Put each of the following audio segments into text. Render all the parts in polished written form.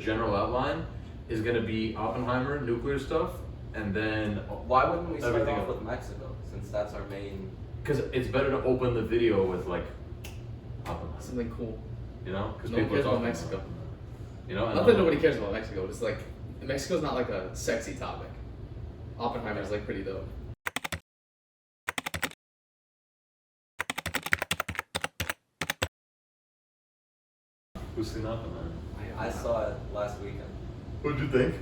general outline is going to be Oppenheimer, nuclear stuff, and then Why wouldn't we start everything off else. with Mexico, since that's our main... Because it's better to open the video with like Oppenheimer, Something cool. you know? Because No one people cares are about talking Mexico. about it, you know? Not that nobody cares about Mexico, it's like, Mexico's not like a sexy topic. Oppenheimer's like pretty dope. Who's seen Oppenheimer? I saw it last weekend. What'd you think?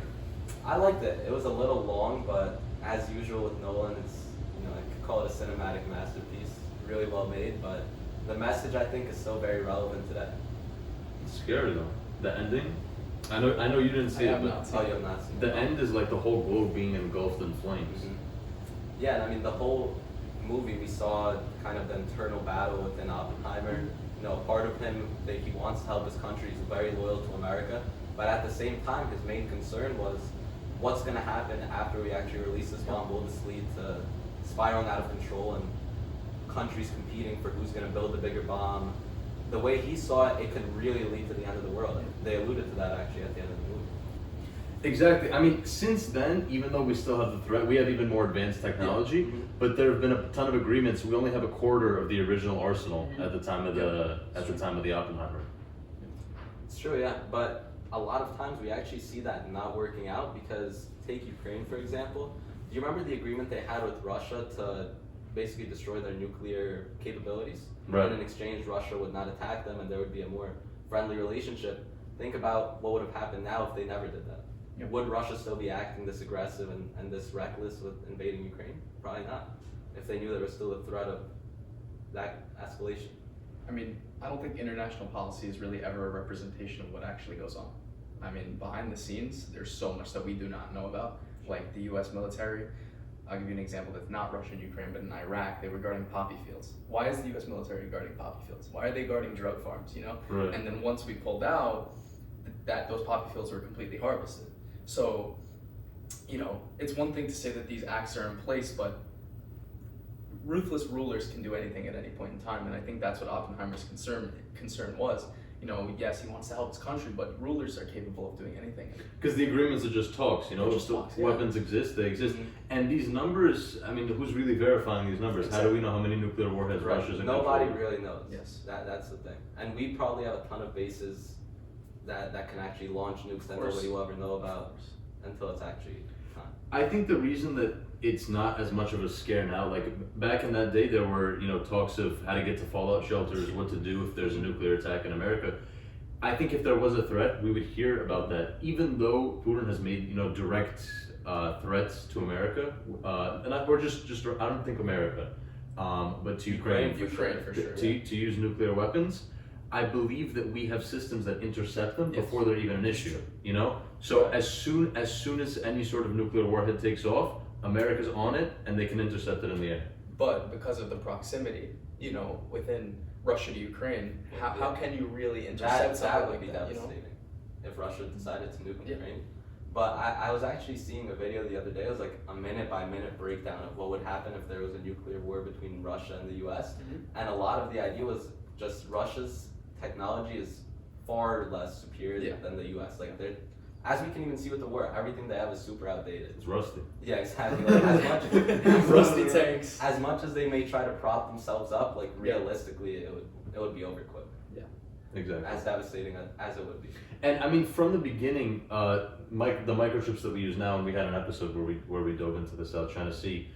I liked it. It was a little long, but as usual with Nolan, it's, you know, I could call it a cinematic masterpiece. Really well made, but the message I think is still very relevant today. It's scary though. The ending. I know you didn't see I it, have but not seen Oh, you have not seen the it? end is like the whole globe being engulfed in flames. Mhm. Yeah, and I mean the whole movie we saw kind of the internal battle within Oppenheimer. You know, part of him that he wants to help his country, he's very loyal to America, but at the same time his main concern was what's going to happen after we actually release this bomb. Will this lead to spiraling out of control and countries competing for who's going to build the bigger bomb? The way he saw it, it could really lead to the end of the world. They alluded to that actually at the end of the movie. Exactly. I mean, since then, even though we still have the threat, we have even more advanced technology. Yeah. Mhm. But there have been a ton of agreements. We only have a quarter of the original arsenal at the time of the Oppenheimer. It's true, yeah, but a lot of times we actually see that not working out because, take Ukraine for example. Do you remember the agreement they had with Russia to basically destroy their nuclear capabilities? Right. And in exchange, Russia would not attack them and there would be a more friendly relationship. Think about what would have happened now if they never did that. Yep. Would Russia still be acting this aggressive and this reckless with invading Ukraine? Probably not, if they knew there was still a threat of that escalation. I mean, I don't think international policy is really ever a representation of what actually goes on. I mean, behind the scenes, there's so much that we do not know about, like the US military. I'll give you an example that's not Russia and Ukraine, but in Iraq, they were guarding poppy fields. Why is the US military guarding poppy fields? Why are they guarding drug farms, you know? Right. And then once we pulled out, those poppy fields were completely harvested. So, you know, it's one thing to say that these acts are in place, but ruthless rulers can do anything at any point in time, and I think that's what Oppenheimer's concern was. You know, yes, he wants to help his country, but rulers are capable of doing anything. Because the agreements are just talks, you know, They're just so talks, yeah. weapons exist, they exist. Mhm. And these numbers, I mean, who's really verifying these numbers? How do we know how many nuclear warheads Russia's in Nobody control? really knows. Yes. That's the thing. And we probably have a ton of bases that can actually launch nukes that Of course. nobody will ever know about until it's actually time. I think the reason that it's not as much of a scare now, like back in that day, there were, you know, talks of how to get to fallout shelters, what to do if there's a nuclear attack in America. I think if there was a threat, we would hear about that, even though Putin has made, you know, direct threats to America, or just I don't think America, but to Ukraine, Ukraine for sure. to use nuclear weapons. I believe that we have systems that intercept them Yes. before they're even an issue, you know? So as soon as any sort of nuclear warhead takes off, America's on it and they can intercept it in the air. But because of the proximity, you know, within Russia to Ukraine, how can you really intercept That something would like be that, you know? devastating if Russia decided to nuke Yeah. Ukraine. But I was actually seeing a video the other day. It was like a minute by minute breakdown of what would happen if there was a nuclear war between Russia and the US. Mhm. And a lot of the idea was just Russia's technology is far less superior Yeah. than the US. Like they're, as we can even see with the war, everything they have is super outdated. It's rusty. Yeah, exactly. Like, Rusty tanks. As much as they may try to prop themselves up, like Yeah. realistically, it would be overcooked. Exactly. As devastating as it would be. And I mean, from the beginning, the microchips that we use now, and we had an episode where we dove into this South China Sea.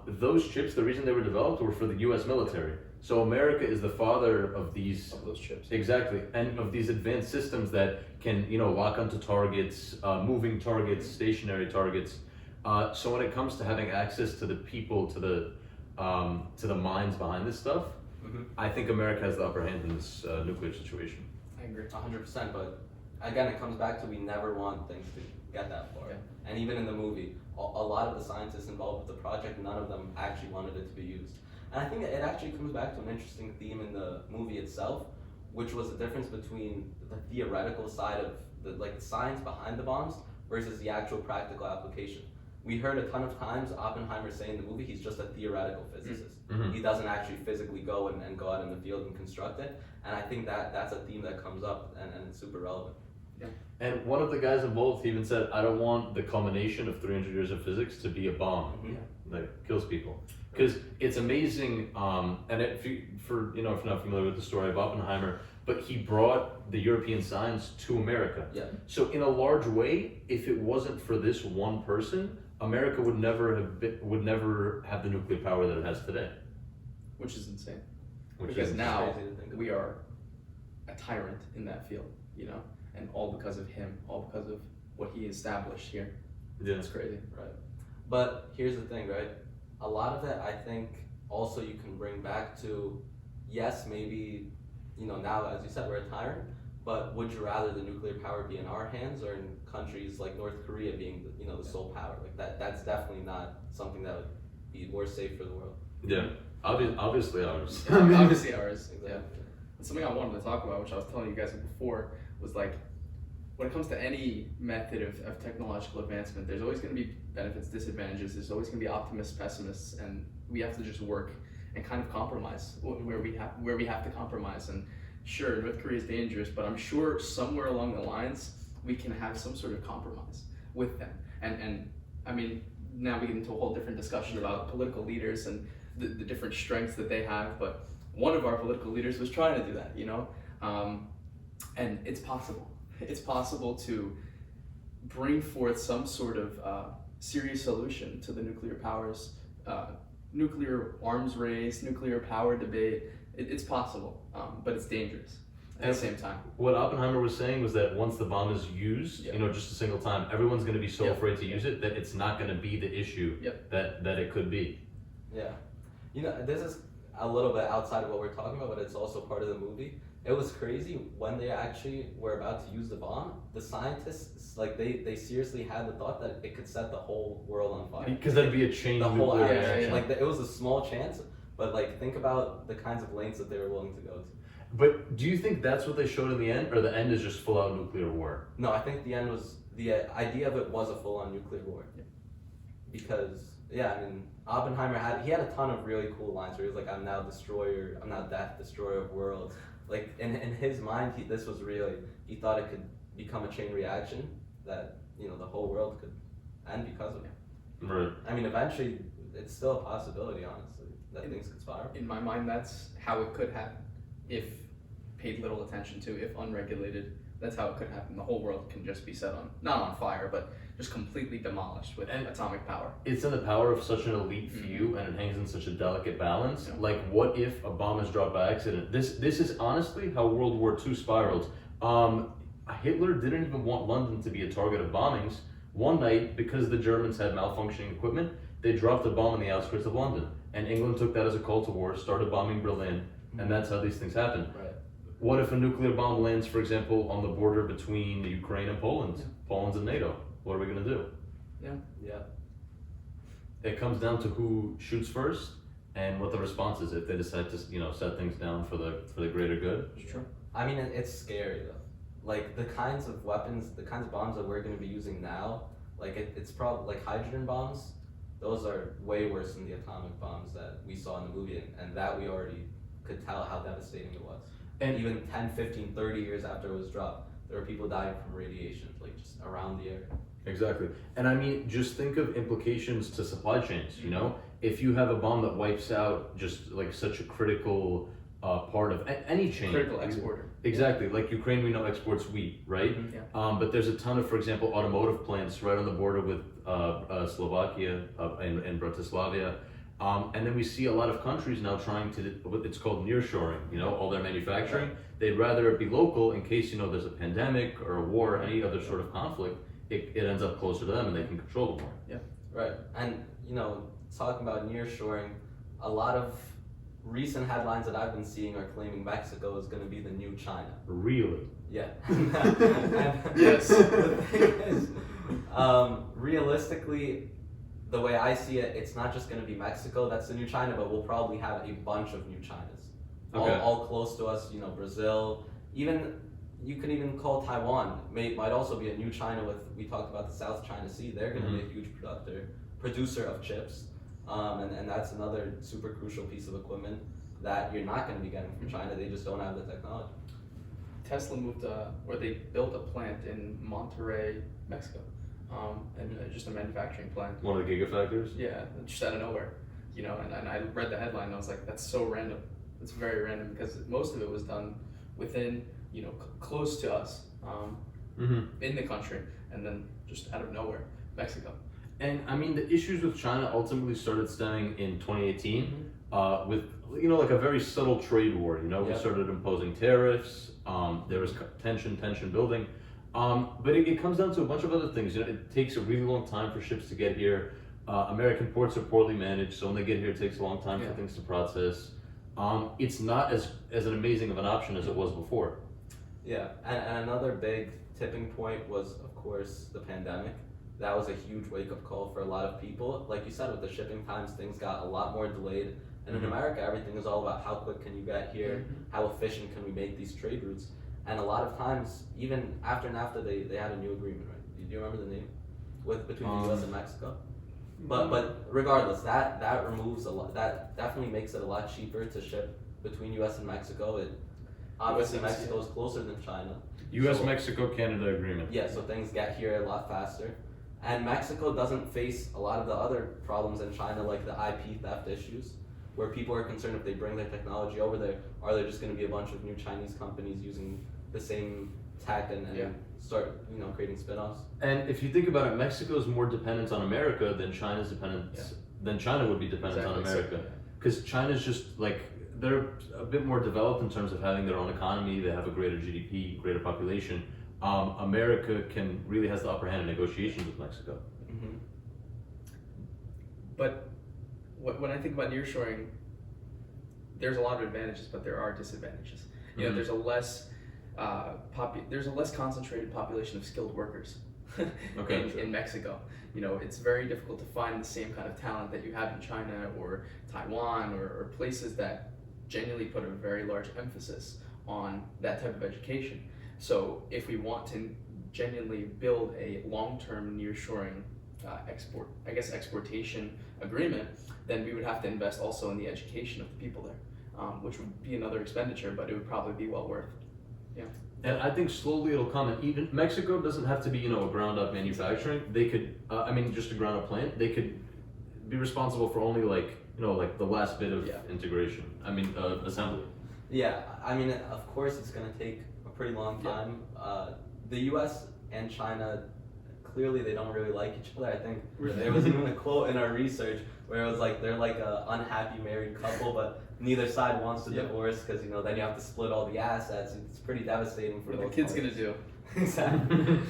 Those chips, the reason they were developed were for the U.S. military. So America is the father of these. Of those chips. Exactly, and of these advanced systems that can, you know, lock onto targets, moving targets, stationary targets. So when it comes to having access to the people, to the minds behind this stuff, Mm-hmm. I think America has the upper hand in this nuclear situation. I agree. 100%, but again, it comes back to we never want things to get that far. Yeah. And even in the movie, a lot of the scientists involved with the project, none of them actually wanted it to be used. And I think it actually comes back to an interesting theme in the movie itself, which was the difference between the theoretical side of the science behind the bombs versus the actual practical application. We heard a ton of times Oppenheimer say in the movie he's just a theoretical physicist. Mm-hmm. He doesn't actually physically go and go out in the field and construct it. And I think that's a theme that comes up and it's super relevant. Yeah. And one of the guys involved even said, I don't want the culmination of 300 years of physics to be a bomb that kills people. Because it's amazing, and if you're not familiar with the story of Oppenheimer, but he brought the European science to America. Yeah. So in a large way, if it wasn't for this one person, America would never have the nuclear power that it has today. Which is insane. Which Because is now crazy to think about. we are a tyrant in that field, you know, and all because of him, all because of what he established here. Yeah. It's crazy. Right. But here's the thing, right? A lot of it, I think, also you can bring back to, yes, maybe, now, as you said, we're a tyrant, but would you rather the nuclear power be in our hands or in countries like North Korea being, the sole power? Like that's definitely not something that would be more safe for the world. Yeah. Obviously ours. Yeah, obviously ours. Exactly. Yeah. And something I wanted to talk about, which I was telling you guys before, was like, when it comes to any method of technological advancement, there's always going to be benefits, disadvantages. There's always going to be optimists, pessimists, and we have to just work and kind of compromise where we have to compromise. And sure, North Korea is dangerous, but I'm sure somewhere along the lines we can have some sort of compromise with them. And I mean, now we get into a whole different discussion about political leaders and the different strengths that they have. But one of our political leaders was trying to do that, and it's possible. It's possible to bring forth some sort of serious solution to the nuclear powers, nuclear arms race, nuclear power debate. It's possible, but it's dangerous at the same time. What Oppenheimer was saying was that once the bomb is used, just a single time, everyone's going to be so afraid to use it that it's not going to be the issue that it could be. Yeah. This is a little bit outside of what we're talking about, but it's also part of the movie. It was crazy when they actually were about to use the bomb. The scientists, they seriously had the thought that it could set the whole world on fire. Because that'd be a chain The whole nuclear action. reaction. It was a small chance, but think about the kinds of lengths that they were willing to go to. But do you think that's what they showed in the end, or the end is just full out nuclear war? No, I think the end was, the idea of it was a full-on nuclear war. Yeah. Because, Oppenheimer had a ton of really cool lines where he was like, I'm now death, destroyer of worlds. In his mind, this was really, he thought it could become a chain reaction that, the whole world could end because of it. Right. Eventually, it's still a possibility, honestly, that things could spiral. In my mind, that's how it could happen if paid little attention to, if unregulated. That's how it could happen. The whole world can just be set not on fire, but just completely demolished with atomic power. It's in the power of such an elite few, and it hangs in such a delicate balance. Yeah. What if a bomb is dropped by accident? This is honestly how World War II spiraled. Hitler didn't even want London to be a target of bombings. One night, because the Germans had malfunctioning equipment, they dropped a bomb on the outskirts of London. And England took that as a call to war, started bombing Berlin, and that's how these things happen. Right. What if a nuclear bomb lands, for example, on the border between Ukraine and Poland? Yeah. Poland's in NATO. What are we going to do? Yeah. It comes down to who shoots first and what the response is if they decide to, set things down for the greater good. It's true. It's scary though. The kinds of weapons, the kinds of bombs that we're going to be using now, it's probably hydrogen bombs. Those are way worse than the atomic bombs that we saw in the movie, and that we already could tell how devastating it was. And even 10, 15, 30 years after it was dropped, there were people dying from radiation, just around the area. Exactly. And just think of implications to supply chains, If you have a bomb that wipes out just such a critical part of any chain. Critical exporter. Exactly. Ukraine, we know, exports wheat, right? Mm-hmm. Yeah. But there's a ton of, for example, automotive plants right on the border with Slovakia and Bratislava. And then we see a lot of countries now trying to, what it's called nearshoring, all their manufacturing. They'd rather it be local in case, there's a pandemic or a war or any other sort of conflict. It ends up closer to them and they can control it more. Yeah. Right. And, talking about nearshoring, a lot of recent headlines that I've been seeing are claiming Mexico is going to be the new China. Really? Yeah. Yes. The thing is, realistically, the way I see it, it's not just going to be Mexico that's the new China, but we'll probably have a bunch of new Chinas. Okay. All close to us, Brazil. Even, you can even call Taiwan, might also be a new China we talked about the South China Sea. They're going to be a huge producer of chips. And that's another super crucial piece of equipment that you're not going to be getting from China. They just don't have the technology. Tesla moved or they built a plant in Monterrey, Mexico, and just a manufacturing plant. One of the gigafactories? Yeah, just out of nowhere, and I read the headline and I was like, that's so random. It's very random because most of it was done within, close to us, in the country, and then just out of nowhere, Mexico. And I mean, the issues with China ultimately started stemming in 2018 with, like a very subtle trade war. We started imposing tariffs. There was tension building. But it comes down to a bunch of other things. It takes a really long time for ships to get here. American ports are poorly managed, so when they get here, it takes a long time for things to process. It's not as an amazing of an option as it was before. Yeah, and another big tipping point was, of course, the pandemic. That was a huge wake-up call for a lot of people. Like you said, with the shipping times, things got a lot more delayed. And in America, everything is all about how quick can you get here, how efficient can we make these trade routes. And a lot of times, even after NAFTA, they had a new agreement, right? Do you remember the name? Between the U.S. and Mexico? But regardless, that removes a lot. That definitely makes it a lot cheaper to ship between U.S. and Mexico. Obviously, Mexico is closer than China. U.S., Mexico, Canada agreement. Yeah, so things get here a lot faster. And Mexico doesn't face a lot of the other problems in China, like the IP theft issues, where people are concerned if they bring their technology over there, are there just going to be a bunch of new Chinese companies using the same tech and start creating spin-offs? And if you think about it, Mexico is more dependent on America than China's dependent than China would be dependent on America. Because China's just they're a bit more developed in terms of having their own economy. They have a greater GDP, greater population. America really has the upper hand in negotiations with Mexico. But when I think about nearshoring, there's a lot of advantages, but there are disadvantages. There's a less concentrated population of skilled workers in Mexico. It's very difficult to find the same kind of talent that you have in China or Taiwan or places that genuinely put a very large emphasis on that type of education. So if we want to genuinely build a long-term nearshoring exportation agreement, then we would have to invest also in the education of the people there, which would be another expenditure, but it would probably be well worth. Yeah. And I think slowly it'll come. And even Mexico doesn't have to be, a ground-up manufacturing. They could, just a ground-up plant. They could be responsible for only the last bit of integration. Assembly. Yeah, of course it's going to take a pretty long time. The U.S. and China, clearly they don't really like each other. I think there was even a quote in our research where it was like they're like a unhappy married couple, but neither side wants to divorce because then you have to split all the assets. It's pretty devastating for both What are the kids parties. gonna do? Exactly.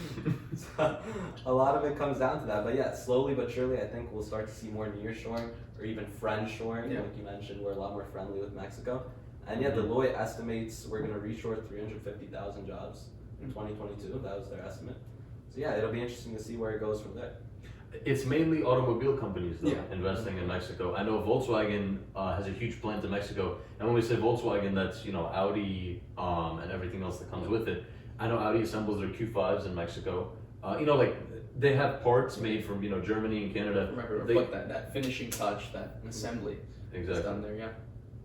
So, a lot of it comes down to that. But yeah, slowly but surely, I think we'll start to see more nearshoring or even friendshoring, like you mentioned. We're a lot more friendly with Mexico. And yeah, Deloitte estimates we're going to reshore 350,000 jobs in 2022. That was their estimate. So yeah, it'll be interesting to see where it goes from there. It's mainly automobile companies though, investing in Mexico. I know Volkswagen has a huge plant in Mexico, and when we say Volkswagen, that's Audi and everything else that comes with it. I know Audi assembles their Q5s in Mexico. They have parts made from Germany and Canada. Remember, that finishing touch, that assembly is done there. Yeah.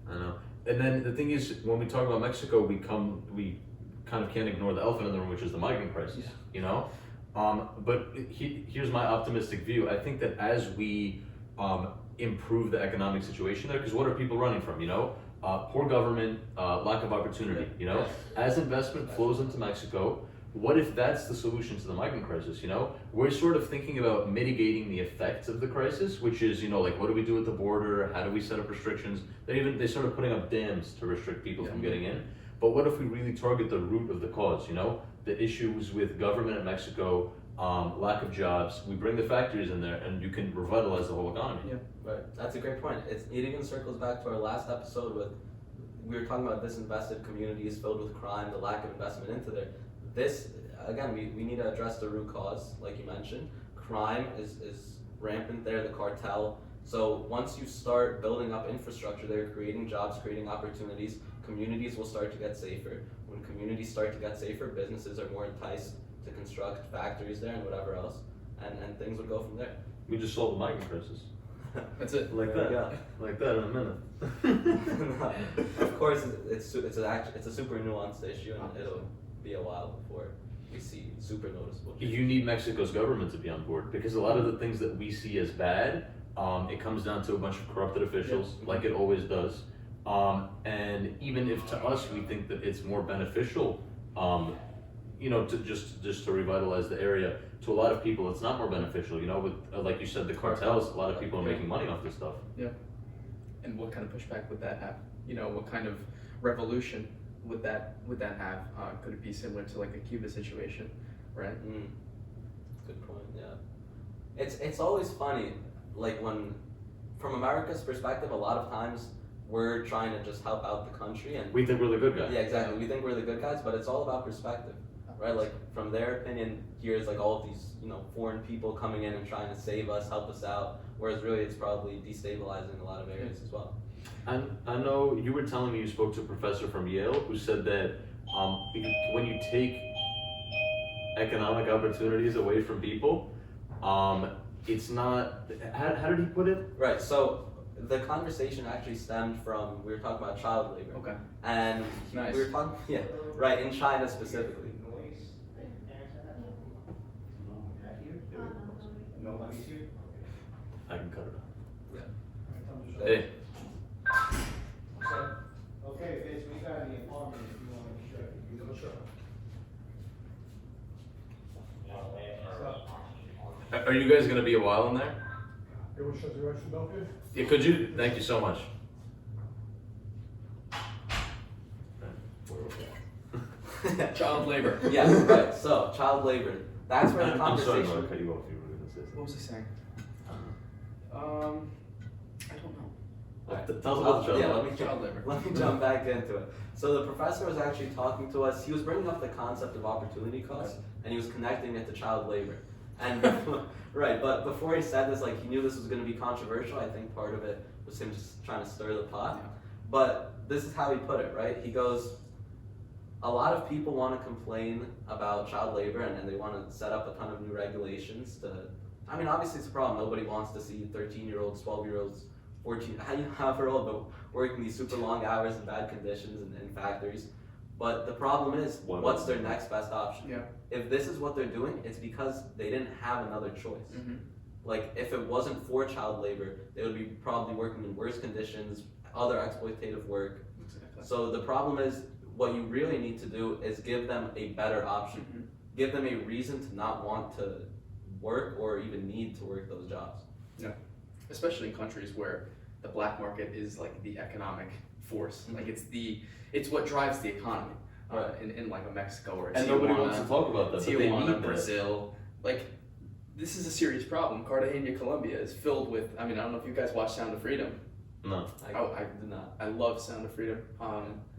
I know. And then the thing is, when we talk about Mexico, we kind of can't ignore the elephant in the room, which is the migrant crisis. But here's my optimistic view. I think that as we improve the economic situation there, because what are people running from? Poor government, lack of opportunity. As investment flows into Mexico, what if that's the solution to the migrant crisis? We're sort of thinking about mitigating the effects of the crisis, which is what do we do at the border? How do we set up restrictions? They started putting up dams to restrict people from getting in. But what if we really target the root of the cause? The issues with government in Mexico, lack of jobs. We bring the factories in there, and you can revitalize the whole economy. Yeah, right. That's a great point. It even circles back to our last episode we were talking about disinvested communities filled with crime, the lack of investment into there. This, again, we need to address the root cause, like you mentioned. Crime is rampant there, the cartel. So once you start building up infrastructure there, creating jobs, creating opportunities, communities will start to get safer. When communities start to get safer, businesses are more enticed to construct factories there and whatever else, and things would go from there. We just solved the migrant crisis. That's it. Like There that. we Like that in a minute. Of course, it's a super nuanced issue, and it'll be a while before we see super noticeable change. You need Mexico's government to be on board, because a lot of the things that we see as bad, it comes down to a bunch of corrupted officials, like it always does. And even if to us we think that it's more beneficial, to just to revitalize the area, to a lot of people it's not more beneficial. With like you said, the cartels, a lot of people are making money off this stuff. Yeah. And what kind of pushback would that have? What kind of revolution would that have? Could it be similar to like a Cuba situation, right? Good point. Yeah, it's always funny, like when, from America's perspective, a lot of times we're trying to just help out the country, and We think we're the good guys. yeah, exactly. We think we're the good guys, but it's all about perspective, right? Like from their opinion, here's like all of these foreign people coming in and trying to save us, help us out, whereas really it's probably destabilizing a lot of areas as well. And I know you were telling me you spoke to a professor from Yale who said that when you take economic opportunities away from people, it's not. How did he put it? Right. So the conversation actually stemmed from, we were talking about child labor. Okay. And Nice. we were talking, right, in China specifically. Nobody's here? I can cut it out. That- Hey. Okay, Fitz, we got the apartment if you want to show you. You go show. Are you guys gonna be a while in there? You want to shut the rest of the door? Yeah, could you? Thank you so much. Child labor. Yeah, right. So child labor. That's where the I'm conversation. sorry, Mark, cut you off. You were gonna say something. What was he saying? I don't know. Tell us about the child. Yeah, labor. Child labor. let me jump back into it. So the professor was actually talking to us. He was bringing up the concept of opportunity cost, and he was connecting it to child labor. And right, but before he said this, like he knew this was going to be controversial. I think part of it was him just trying to stir the pot. Yeah. But this is how he put it, right? He goes, a lot of people want to complain about child labor, and they want to set up a ton of new regulations to. I mean, obviously it's a problem. Nobody wants to see 13-year-olds, 12-year-olds, 14, however-old, but working these super long hours in bad conditions in factories. But the problem is, what's their next best option? Yeah. If this is what they're doing, it's because they didn't have another choice. Mm-hmm. Like, if it wasn't for child labor, they would be probably working in worse conditions, other exploitative work. Exactly. So the problem is, what you really need to do is give them a better option. Mm-hmm. Give them a reason to not want to work or even need to work those jobs. Yeah. Especially in countries where the black market is like the economic force. Mm-hmm. Like it's what drives the economy. Right. In like a Mexico or a And Tijuana, nobody wants to talk about that. But they Tijuana, need that. Brazil. Like, this is a serious problem. Cartagena, Colombia is filled with, I mean, I don't know if you guys watch Sound of Freedom. No. I do not. I love Sound of Freedom.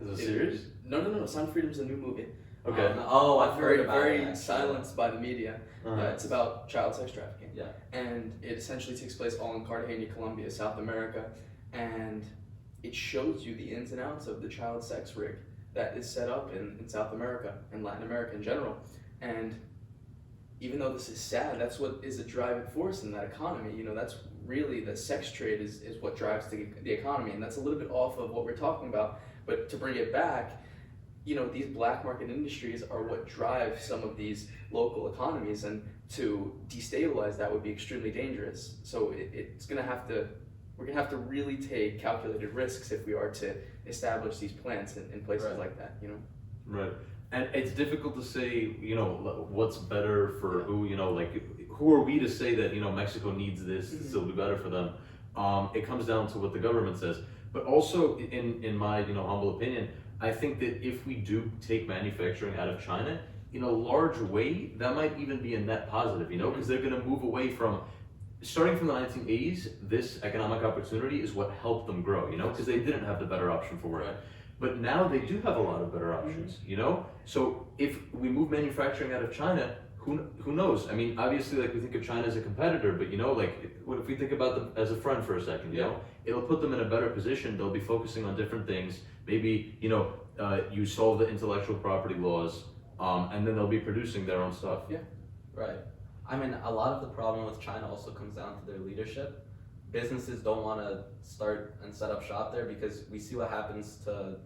Is it serious? No. Sound of Freedom is a new movie. Okay. I've heard about it. Very actually. silenced by the media. Uh-huh. It's about child sex trafficking. Yeah. And it essentially takes place all in Cartagena, Colombia, South America. And it shows you the ins and outs of the child sex rig that is set up in South America and Latin America in general. And even though this is sad, that's what is a driving force in that economy. You know, that's really the sex trade is what drives the economy. And that's a little bit off of what we're talking about. But to bring it back, you know, these black market industries are what drive some of these local economies, and to destabilize that would be extremely dangerous. So we're gonna have to really take calculated risks if we are to establish these plants in places Right. like that, you know? Right. And it's difficult to say, what's better for who, who are we to say that, Mexico needs this, Mm-hmm. this will be better for them. It comes down to what the government says. But also, in my, humble opinion, I think that if we do take manufacturing out of China, in a large way, that might even be a net positive, because they're going to move away from, starting from the 1980s, this economic opportunity is what helped them grow, because they didn't have the better option for work. Right. But now they do have a lot of better options, So if we move manufacturing out of China, who knows? I mean, obviously, like we think of China as a competitor, but what if we think about them as a friend for a second? It'll put them in a better position. They'll be focusing on different things. Maybe you solve the intellectual property laws, and then they'll be producing their own stuff. Yeah. Right. I mean, a lot of the problem with China also comes down to their leadership. businesses don't want to start and set up shop there because we see what happens to,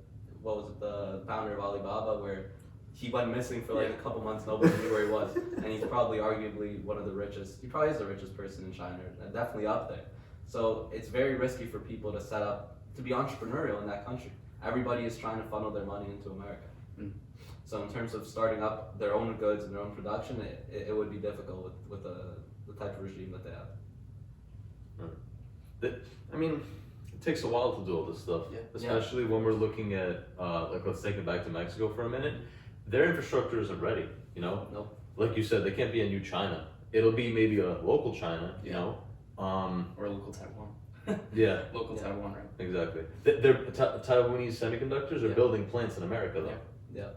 what was it, the founder of Alibaba, where he went missing for like a couple months, nobody knew where he was, and he's probably arguably one of the richest, he probably is the richest person in China, and definitely up there. So it's very risky for people to set up, to be entrepreneurial in that country. Everybody is trying to funnel their money into America. So in terms of starting up their own goods and their own production, it would be difficult with the type of regime that they have. I mean, it takes a while to do all this stuff, especially when we're looking at, like, let's take it back to Mexico for a minute. Their infrastructure isn't ready, you know? Nope. Like you said, they can't be a new China. It'll be maybe a local China, you know? Or a local Taiwan. Yeah. Local Taiwan, right? Exactly. They're Taiwanese semiconductors are building plants in America, though. Yeah.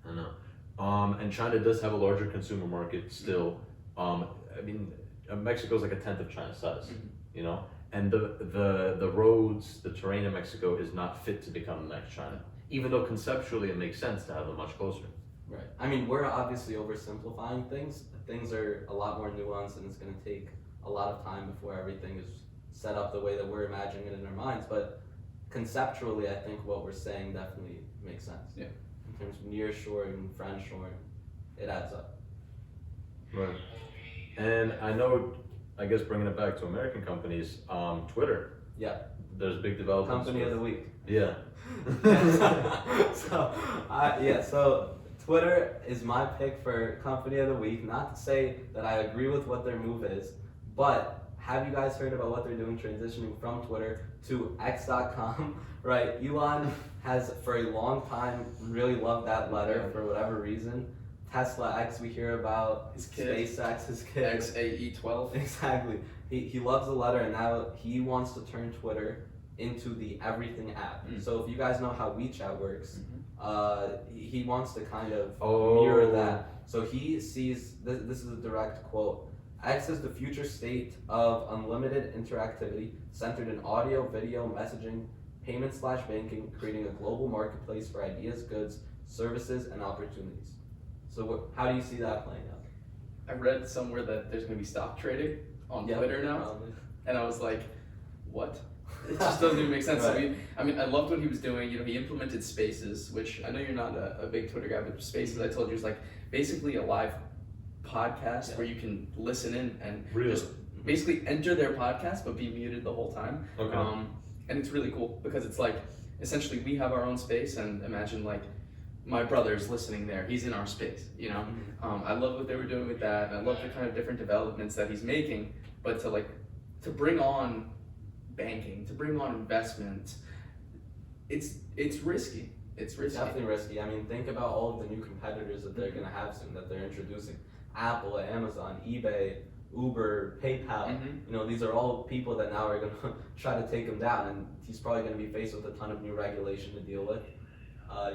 I know. And China does have a larger consumer market still. I mean, Mexico's like a tenth of China's size, you know? And the roads, the terrain in Mexico is not fit to become the next China, even though conceptually it makes sense to have them much closer. Right. I mean, we're obviously oversimplifying things. Things are a lot more nuanced, and it's going to take a lot of time before everything is set up the way that we're imagining it in our minds. But conceptually, I think what we're saying definitely makes sense. Yeah. In terms of nearshoring, friendshoring, it adds up. Right. And I know, I guess bringing it back to American companies, Twitter. Yeah. There's big developments. Company of the week. Yeah. So Twitter is my pick for company of the week. Not to say that I agree with what their move is, but have you guys heard about what they're doing transitioning from Twitter to X.com? Right, Elon has for a long time really loved that letter for whatever reason. Tesla X, we hear about his kid. SpaceX, his kid. XAE12. Exactly. He loves the letter, and now he wants to turn Twitter into the everything app. So if you guys know how WeChat works, he wants to kind of mirror that. So he sees, this is a direct quote, X is the future state of unlimited interactivity centered in audio, video, messaging, payment/banking, creating a global marketplace for ideas, goods, services, and opportunities. So how do you see that playing out? I read somewhere that there's going to be stock trading on Twitter now, probably. and I was like, what? It just doesn't even make sense to me. I mean, I loved what he was doing. You know, he implemented Spaces, which I know you're not a big Twitter guy, but Spaces, I told you, is like basically a live podcast where you can listen in and just basically enter their podcast, but be muted the whole time. Okay. And it's really cool because it's like, essentially we have our own space, and imagine like my brother's listening there. He's in our space, you know? I love what they were doing with that. And I love the kind of different developments that he's making, but to bring on banking, to bring on investment, it's risky. It's risky. Definitely risky. I mean, think about all of the new competitors that they're going to have soon, that they're introducing. Apple, Amazon, eBay, Uber, PayPal. You know, these are all people that now are going to try to take him down, and he's probably going to be faced with a ton of new regulation to deal with.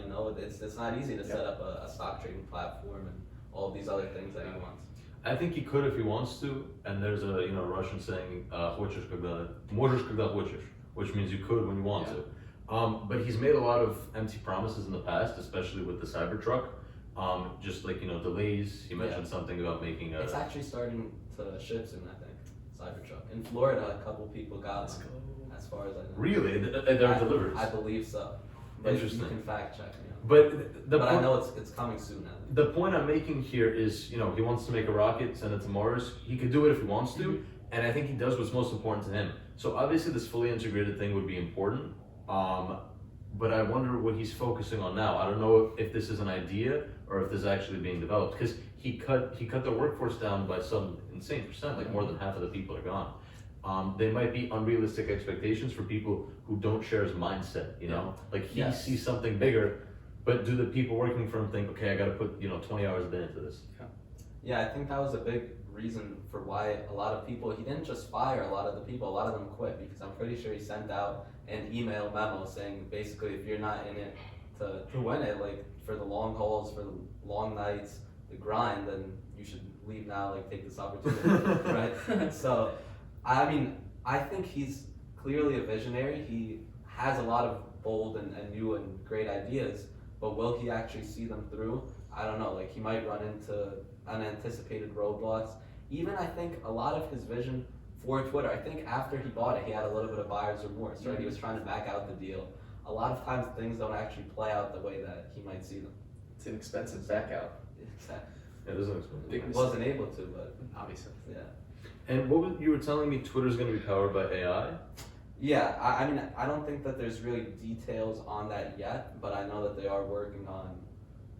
You know, it's not easy to set up a stock trading platform and all of these other things that he wants. I think he could if he wants to, and there's a Russian saying, "Хочешь, когда можешь, когда хочешь," which means you could when you want to. But he's made a lot of empty promises in the past, especially with the Cybertruck. Just like delays. He mentioned something about making a. It's actually starting to ship soon, I think. Cybertruck in Florida, a couple people got one, as far as I know. Really, they're delivered. I believe so. But Interesting. You can fact check me. But I know it's coming soon now. The point I'm making here is, he wants to make a rocket, send it to Mars. He could do it if he wants to, and I think he does what's most important to him. So obviously this fully integrated thing would be important, but I wonder what he's focusing on now. I don't know if this is an idea or if this is actually being developed, because he cut the workforce down by some insane percent, like more than half of the people are gone. They might be unrealistic expectations for people who don't share his mindset, Like he sees something bigger, but do the people working for him think, okay, I gotta put 20 hours a day into this? Yeah, I think that was a big reason for why a lot of people, he didn't just fire a lot of the people, a lot of them quit, because I'm pretty sure he sent out an email memo saying basically if you're not in it to win it, like for the long hauls, for the long nights, the grind, then you should leave now, like take this opportunity, right? So, I mean, I think he's clearly a visionary. He has a lot of bold and new and great ideas, but will he actually see them through? I don't know, like he might run into unanticipated roadblocks. Even I think a lot of his vision for Twitter. I think after he bought it, he had a little bit of buyer's remorse, right? He was trying to back out the deal. A lot of times things don't actually play out the way that he might see them. It's an expensive back out. Exactly. It is expensive. Big He wasn't able to, but Obviously. yeah. And what was, you were telling me Twitter's going to be powered by AI? Yeah, I mean, I don't think that there's really details on that yet, but I know that they are working on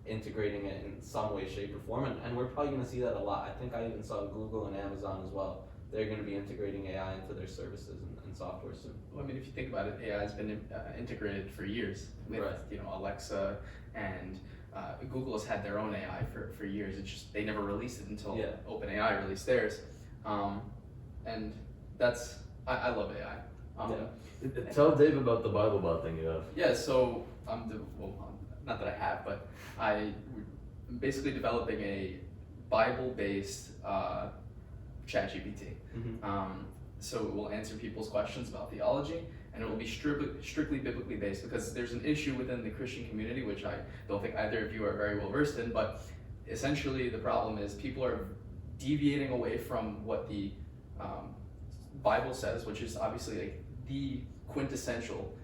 integrating it in some way, shape, or form, and we're probably going to see that a lot. I think I even saw Google and Amazon as well. They're going to be integrating AI into their services and software soon. Well, I mean, if you think about it, AI has been integrated for years with, Right. Alexa, and Google has had their own AI for years. It's just they never released it until OpenAI released theirs, and that's I love AI. Tell Dave about the BibleBot thing you have. Yeah, so not that I have, but I'm basically developing a Bible-based ChatGPT. So it will answer people's questions about theology, and it will be strictly biblically based, because there's an issue within the Christian community, which I don't think either of you are very well versed in, but essentially the problem is people are deviating away from what the Bible says, which is obviously like the quintessential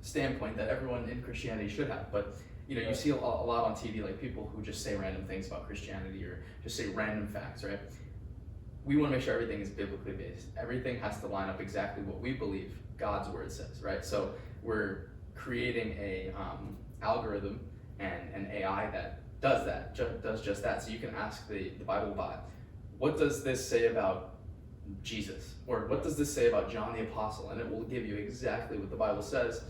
standpoint that everyone in Christianity should have. But you see a lot on TV, like people who just say random things about Christianity or just say random facts, right? We want to make sure everything is biblically based. Everything has to line up exactly what we believe God's word says, right? So we're creating a algorithm and an AI that does that, does just that. So you can ask the BibleBot, what does this say about Jesus? Or what does this say about John the Apostle? And it will give you exactly what the Bible says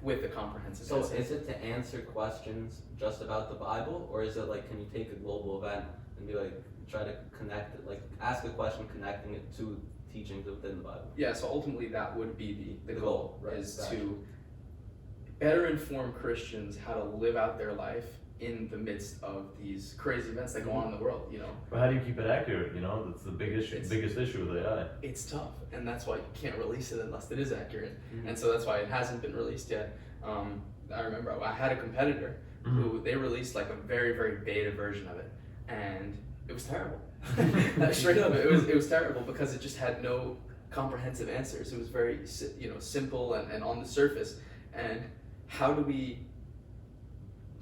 with a comprehensive So answer. is it to answer questions just about the Bible, or is it like, can you take a global event and be like, try to connect it, like ask a question connecting it to teachings within the Bible? Yeah, so ultimately that would be the goal, right, is exactly. to better inform Christians how to live out their life in the midst of these crazy events that go on in the world, But how do you keep it accurate? That's the biggest issue with AI. It's tough, and that's why you can't release it unless it is accurate. And so that's why it hasn't been released yet. I remember I had a competitor who they released like a very, very beta version of it, and it was terrible. Straight up, it was terrible because it just had no comprehensive answers. It was very simple and on the surface. And how do we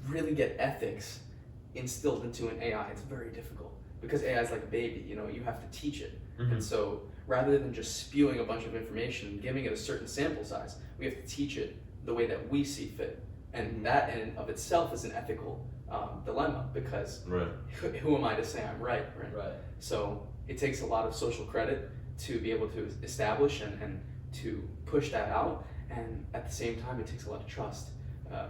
really get ethics instilled into an AI? It's very difficult because AI is like a baby. You have to teach it. And so rather than just spewing a bunch of information and giving it a certain sample size, we have to teach it the way that we see fit. And that in and of itself is an ethical dilemma, because who am I to say I'm right? So it takes a lot of social credit to be able to establish and to push that out, and at the same time it takes a lot of trust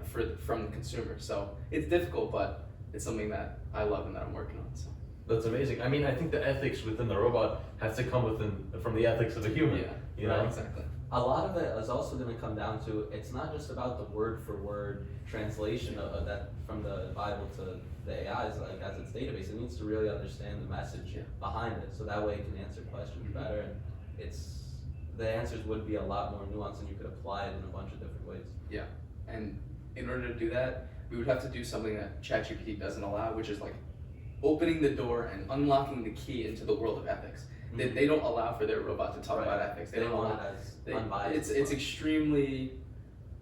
from the consumer. So it's difficult, but it's something that I love and that I'm working on. So that's amazing. I mean, I think the ethics within the robot has to come from the ethics of a human. Exactly. A lot of it is also going to come down to, it's not just about the word for word translation of that from the Bible to the AIs, like as its database. It needs to really understand the message behind it, so that way it can answer questions better, and the answers would be a lot more nuanced, and you could apply it in a bunch of different ways. Yeah, and in order to do that, we would have to do something that ChatGPT doesn't allow, which is like opening the door and unlocking the key into the world of ethics. They don't allow for their robot to talk about ethics. They don't want allow it as unbiased. It's extremely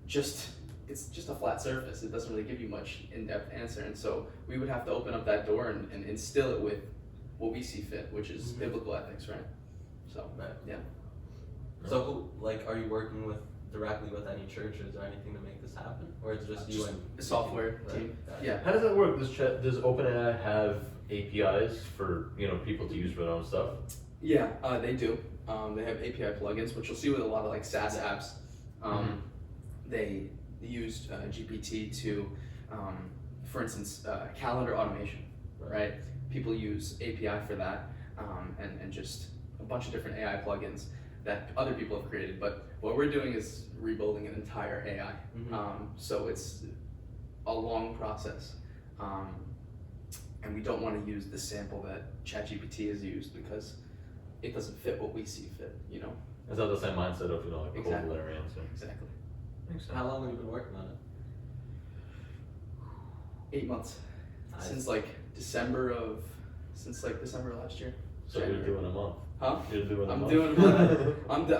it's just a flat surface. It doesn't really give you much in-depth answer, and so we would have to open up that door and instill it with what we see fit, which is biblical ethics, right? So yeah. So are you working directly with any churches or anything to make this happen, or it's just you and the software team? Yeah. How does that work? Does OpenAI have APIs for people to use for their own stuff? Yeah, they do. They have API plugins, which you'll see with a lot of like SaaS apps. They used GPT to, for instance, calendar automation, right? People use API for that, and just a bunch of different AI plugins that other people have created. But what we're doing is rebuilding an entire AI. So it's a long process. And we don't want to use the sample that ChatGPT has used because it doesn't fit what we see fit, It's not the same mindset of, like Exactly. cold layer answer. Exactly. Makes sense. How long have you been working on it? 8 months. Nice. Since December of last year. So you're doing a month. Huh? You're doing a I'm month. doing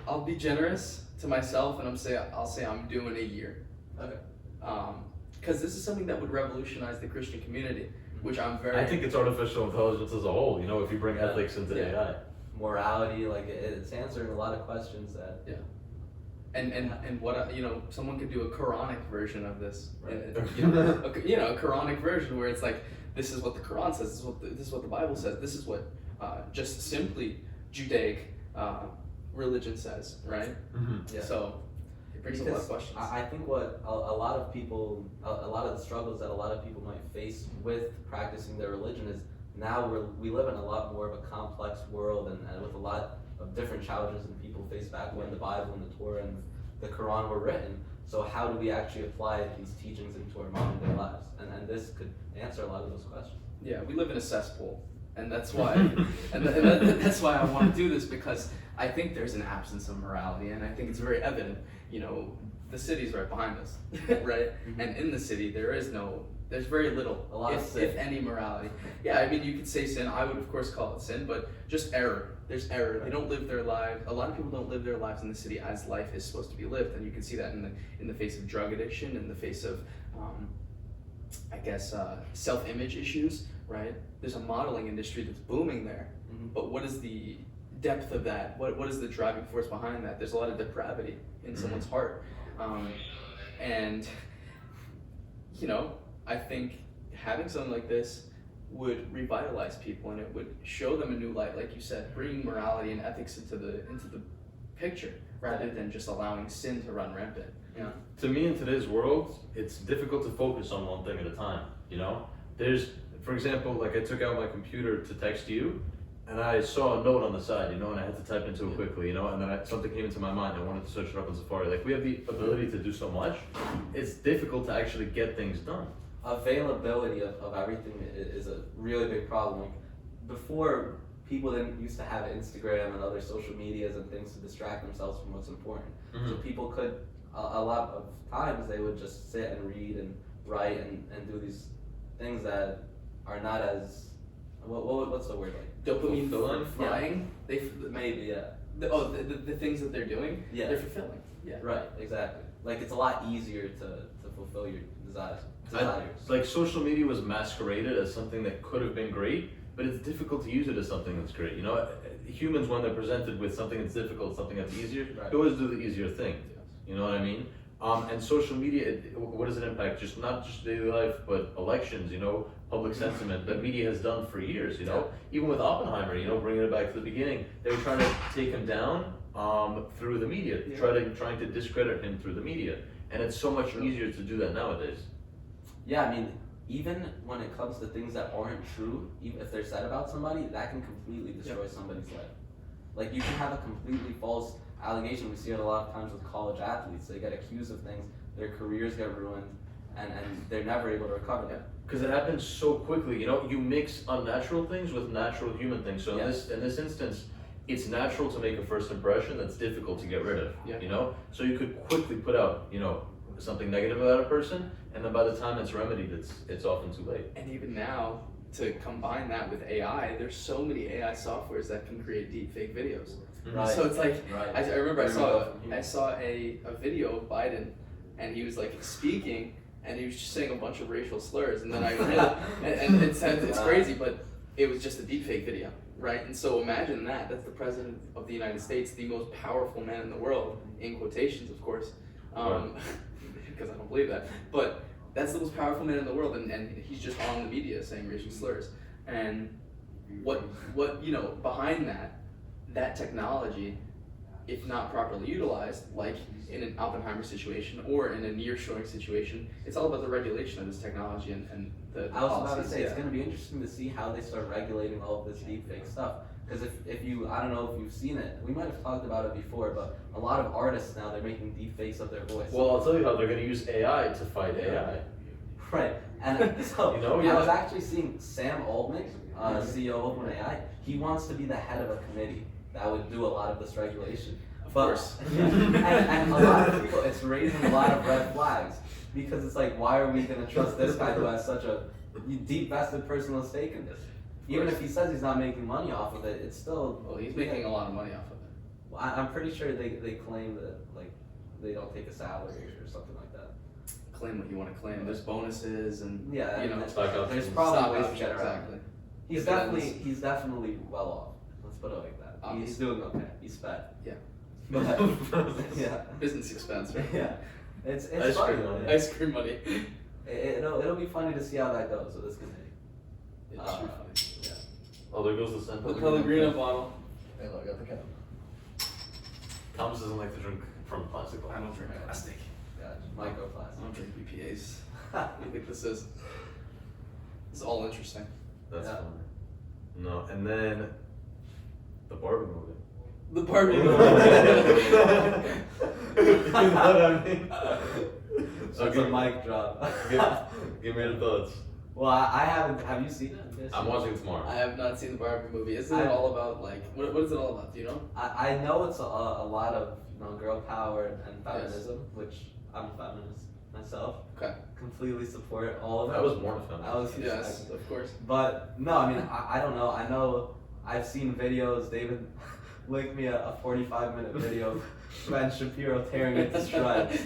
I'll be generous to myself and I'll say I'm doing a year. Okay. Because this is something that would revolutionize the Christian community, which I'm very. I think it's artificial intelligence as a whole. You know, if you bring ethics into AI. Morality, like it's answering a lot of questions that. Yeah. And what someone could do a Quranic version of this, Right. a Quranic version where it's like, this is what the Quran says, this is what the Bible says, this is what just simply Judaic religion says, right? Mm-hmm. Yeah. So it brings up a lot of questions. I think what a lot of people, a lot of the struggles that a lot of people might face with practicing their religion is now we live in a lot more of a complex world and with a lot of different challenges than people faced back when the Bible and the Torah and the Quran were written. So how do we actually apply these teachings into our modern day lives? And this could answer a lot of those questions. Yeah, we live in a cesspool, and that's why, that's why I want to do this, because I think there's an absence of morality, and I think it's very evident. The city's right behind us, right? Mm-hmm. And in the city, there's very little, A lot of sin. if any, morality. Yeah, I mean, you could say sin. I would, of course, call it sin, but just error. There's error. They don't live their lives. A lot of people don't live their lives in the city as life is supposed to be lived, and you can see that in the face of drug addiction, in the face of, self-image issues, right? There's a modeling industry that's booming there, Mm-hmm. but what is the depth of that? What is the driving force behind that? There's a lot of depravity in someone's heart, and I think having something like this would revitalize people, and it would show them a new light, like you said, bringing morality and ethics into the picture rather than just allowing sin to run rampant. Yeah. To me, in today's world, it's difficult to focus on one thing at a time. There's, for example, like I took out my computer to text you, and I saw a note on the side, and I had to type into it quickly, and then something came into my mind. I wanted to search it up on Safari. Like, we have the ability to do so much. It's difficult to actually get things done. Availability of everything is a really big problem. Like before, people didn't used to have Instagram and other social medias and things to distract themselves from what's important. Mm-hmm. So people could, a lot of times, they would just sit and read and write and do these things that are not as, what's the word, like? Dopamine Fulfilling? flying. Maybe, yeah. The things that they're doing, Yeah. they're fulfilling. Yeah. Right, exactly. Like it's a lot easier to fulfill your desires. Like, social media was masqueraded as something that could have been great, but it's difficult to use it as something that's great. Humans, when they're presented with something that's difficult, something that's easier, Right. they always do the easier thing. You know what I mean? And social media, what does it impact? Not just daily life, but elections, public sentiment that media has done for years, Even with Oppenheimer, bringing it back to the beginning, they were trying to take him down through the media, trying to discredit him through the media. And it's so much easier to do that nowadays. Yeah, I mean, even when it comes to things that aren't true, even if they're said about somebody, that can completely destroy somebody's life. Like, you can have a completely false allegation. We see it a lot of times with college athletes. They get accused of things, their careers get ruined, and they're never able to recover them. Because it happens so quickly. You mix unnatural things with natural human things. So in this instance, it's natural to make a first impression that's difficult to get rid of. Yeah. So you could quickly put out, something negative about a person, and then by the time it's remedied, it's often too late. And even now, to combine that with AI, there's so many AI softwares that can create deep fake videos. Right. So it's like, Right. I remember I saw a video of Biden, and he was like speaking, and he was just saying a bunch of racial slurs, and then I read and it said it's crazy, but it was just a deep fake video, right? And so imagine that's the president of the United States, the most powerful man in the world, in quotations, of course, because I don't believe that, but that's the most powerful man in the world, and he's just on the media saying racial slurs. And what behind that technology, if not properly utilized, like in an Oppenheimer situation or in a nearshoring situation, it's all about the regulation of this technology and the I was policies. about to say, it's going to be interesting to see how they start regulating all of this deepfake stuff. Because if you, I don't know if you've seen it, we might have talked about it before, but a lot of artists now, they're making deepfakes of their voice. Well, I'll tell you how they're going to use AI to fight AI. Right, and so Yeah. I was actually seeing Sam Altman, CEO of OpenAI, he wants to be the head of a committee that would do a lot of this regulation. Of course. And a lot of people, it's raising a lot of red flags, because it's like, why are we going to trust this guy who has such a deep vested personal stake in this? even if he says he's not making money off of it, it's still. Well, he's making a lot of money off of it. Well, I'm pretty sure they claim that like they don't take a salary or something like that. Claim what you want to claim. There's bonuses and Yeah, you know, and stock options. there's probably stock ways to options, get around. exactly. It. He's definitely well off. Let's put it like that. He's Obviously. doing okay. He's fed. Yeah. But yeah, Business expense, right? yeah. It's Ice funny cream though. money. Yeah. Ice cream money. It'll be funny to see how that goes with this committee. It's too funny. Yeah. Oh, there goes the San The Pellegrino bottle. Hey, look, I got the cap. Thomas doesn't like to drink from plastic bottles. I don't drink plastic. Yeah, I microplastic. don't drink BPAs. What do you think this is? It's all interesting. That's Yeah. funny. No, and then the Barbie movie. The Barbie You movie. know what I mean? That's a mic drop. Give me your thoughts. Well, I haven't. Have you seen it? I'm watching it tomorrow. I have not seen the Barbie movie. Isn't it all about like what is it all about? Do you know? I know it's a lot of girl power and feminism, which I'm a feminist myself. Okay. Completely support all of it. I was born a feminist. I was Yes, of course. But no, I mean I don't know. I know I've seen videos. David linked me a 45-minute video of Ben Shapiro tearing it to shreds.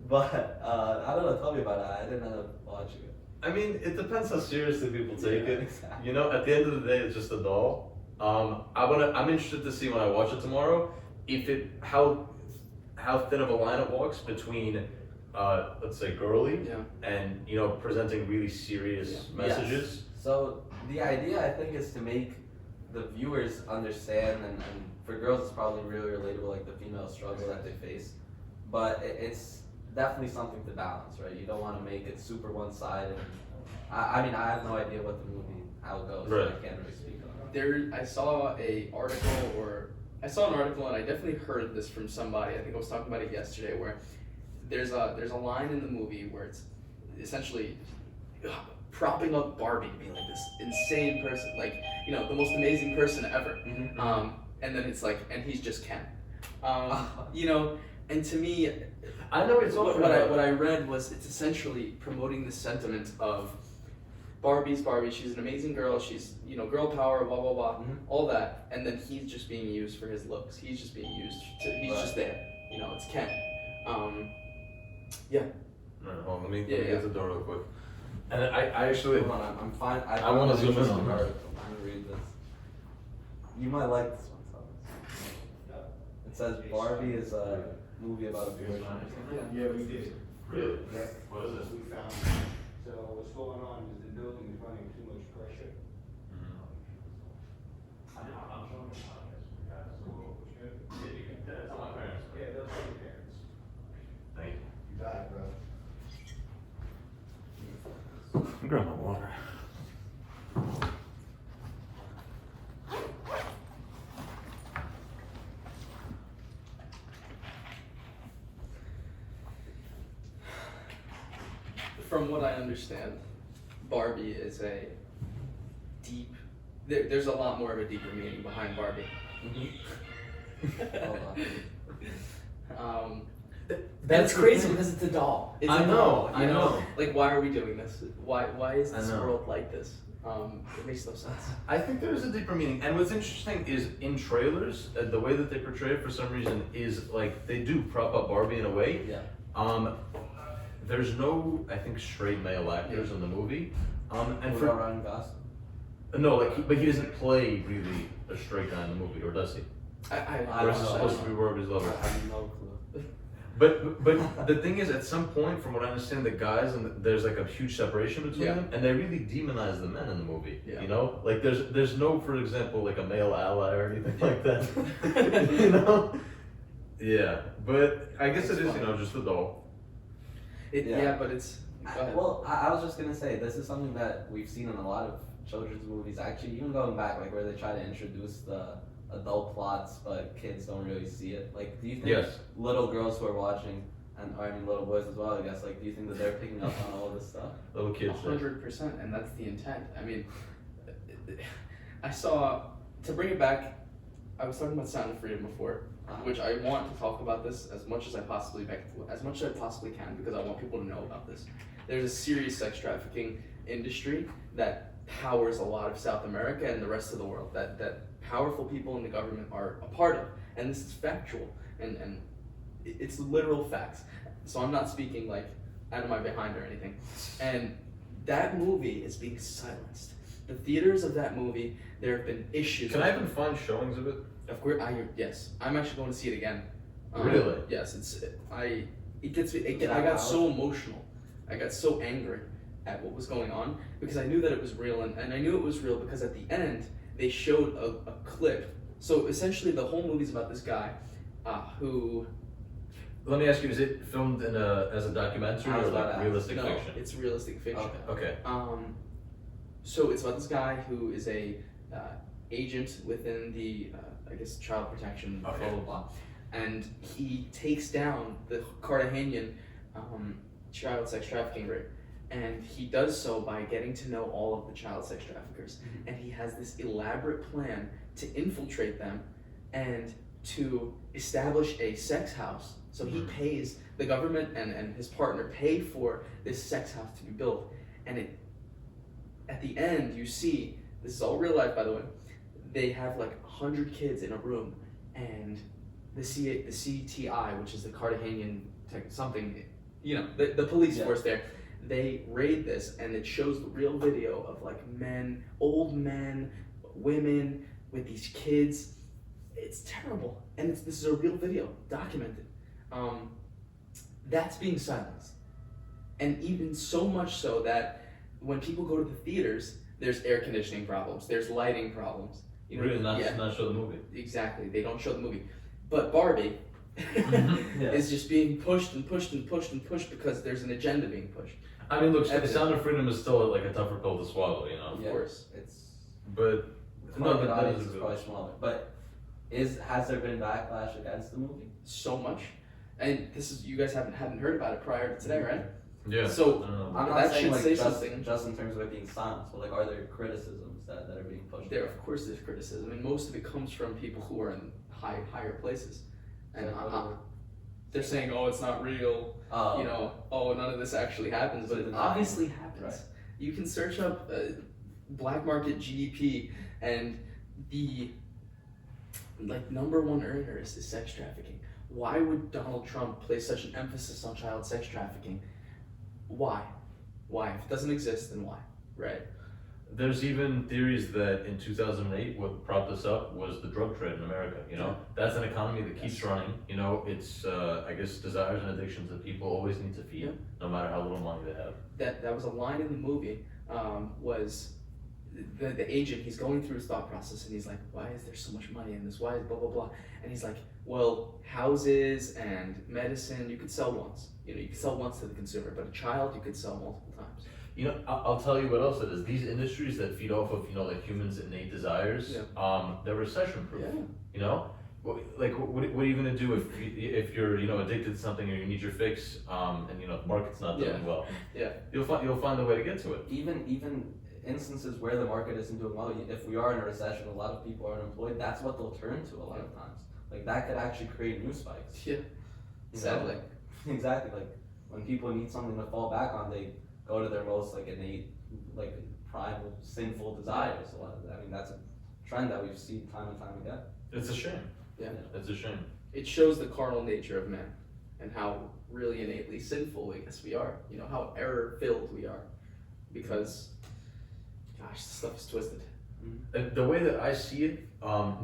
But I don't know. Tell me about it. I didn't end up watching it. I mean, it depends how seriously people take Yeah, it. exactly. You know, at the end of the day, it's just a doll. I'm interested to see when I watch it tomorrow if how thin of a line it walks between let's say girly Yeah. and presenting really serious messages. Yes. So the idea I think is to make the viewers understand, and for girls it's probably really relatable, like the female struggle that they face. But it's definitely something to balance, right? You don't want to make it super one-sided. I mean, I have no idea what the movie how it goes. Right. So I can't really speak on it. I saw an article and I definitely heard this from somebody. I think I was talking about it yesterday, where there's a line in the movie where it's essentially propping up Barbie to be like this insane person, like the most amazing person ever. Mhm. And then it's like, and he's just Ken. And to me, I know it's all what I read was it's essentially promoting the sentiment of Barbie's Barbie. She's an amazing girl. She's girl power, blah blah blah, Mhm. all that. And then he's just being used for his looks. He's just being used. He's just there. It's Ken. Yeah. Right, hold on, let me Yeah, get the door real quick. And I actually Hold on, I'm fine. I wanna zoom in on that. Let me read this. You might like this one, Thomas. It says Barbie is a movie about abortion. Yeah, we did. Really? Yeah. What is it? We found, so what's going on is the building is running too much pressure. That's on my parents. Yeah, those are the parents. Thank you. You got it, bro. Grab my water. From what I understand, Barbie is a deep. There's a lot more of a deeper meaning behind Barbie. Hold on. That's crazy because it's a doll. It's I a know, doll, I know. Like, why are we doing this? Why is I this know. world like this? It makes no sense. I think there's a deeper meaning, and what's interesting is in trailers, the way that they portray it for some reason is like they do prop up Barbie in a way. Yeah. There's no, I think, straight male actors in the movie, and What for about Ryan Gosling? no, but he doesn't play really a straight guy in the movie, or does he? I I Or don't is he know. supposed to be Barbie's I lover? have no clue. But the thing is, at some point, from what I understand, the guys and there's like a huge separation between Yeah. them, and they really demonize the men in the movie. Yeah. Like there's no, for example, like a male ally or anything like that. Yeah, but I guess It's it is, funny. just a doll. Yeah, but it's. Go ahead. Well, I was just gonna say this is something that we've seen in a lot of children's movies. Actually, even going back, like where they try to introduce the adult plots, but kids don't really see it. Like, do you think Yes. little girls who are watching, little boys as well, I guess, like, do you think that they're picking up on all of this stuff? Little kids. 100%, and that's the intent. I mean, I saw, to bring it back, I was talking about Sound of Freedom before, which I want to talk about this as much as I possibly can, because I want people to know about this. There's a serious sex trafficking industry that powers a lot of South America and the rest of the world, that powerful people in the government are a part of. And this is factual, and it's literal facts. So I'm not speaking like out of my behind or anything. And that movie is being silenced. The theaters of that movie, there have been issues. Can I even find showings of it? Of course, yes. I'm actually going to see it again. Really? Yes, I got so emotional. I got so angry at what was going on because I knew that it was real, and I knew it was real because at the end they showed a clip. So essentially, the whole movie's about this guy who. Let me ask you: is it filmed as a documentary or like realistic no, fiction? It's realistic fiction. Okay. So it's about this guy who is a agent within the I guess child protection, blah blah blah, and he takes down the Cartagenian child sex trafficking ring, and he does so by getting to know all of the child sex traffickers, and he has this elaborate plan to infiltrate them and to establish a sex house. So he pays, the government and his partner pay for this sex house to be built, and at the end you see, this is all real life by the way, they have like 100 kids in a room, and the CTI, which is the Cartagenian something, you know, the police force there, they raid this, and it shows the real video of like men, old men, women with these kids. It's terrible, and this is a real video, documented. That's being silenced, and even so much so that when people go to the theaters, there's air conditioning problems, there's lighting problems. You know, Really, not show the movie. Exactly, they don't show the movie. But Barbie is just being pushed and pushed and pushed and pushed because there's an agenda being pushed. I mean, look, the Sound of Freedom is still like a tougher pill to swallow, you know. Of course, But no, the audience is probably smaller. But has there been backlash against the movie? So much, and this is, you guys hadn't heard about it prior to today, right? Yeah. So I'm not that saying should like say just, something. just in terms of it being silenced, but like, are there criticisms that are being pushed? There, of course, there's criticism, and most of it comes from people who are in higher places, and they're saying, "Oh, it's not real." You know, "Oh, none of this actually happens," but it obviously happens. Right. You can search up black market GDP, and the like #1 earner is sex trafficking. Why would Donald Trump place such an emphasis on child sex trafficking? Why? If it doesn't exist, then why? Right? There's even theories that in 2008, what propped us up was the drug trade in America. You know, that's an economy that keeps running. You know, it's I guess desires and addictions that people always need to feed, no matter how little money they have. That was a line in the movie. Was the agent? He's going through his thought process, and he's like, "Why is there so much money in this? Why is blah blah blah?" And he's like, "Well, houses and medicine you could sell once. You know, you could sell once to the consumer, but a child you could sell multiple times." You know, I'll tell you what else it is. These industries that feed off of, you know, like humans' innate desires, they're recession-proof. Yeah. You know, what are you gonna do if you're, you know, addicted to something or you need your fix, and you know the market's not doing well? Yeah. You'll find a way to get to it. Even instances where the market isn't doing well, if we are in a recession, a lot of people are unemployed. That's what they'll turn to a lot of times. Like that could actually create new spikes. Yeah. Sadly. Exactly. Like when people need something to fall back on, they go to their most like innate, like primal, sinful desires. A lot of that. I mean, that's a trend that we've seen time and time again. It's a shame. Yeah. It's a shame. It shows the carnal nature of man and how really innately sinful I guess we are. You know, how error-filled we are. Because, gosh, this stuff is twisted. And the way that I see it,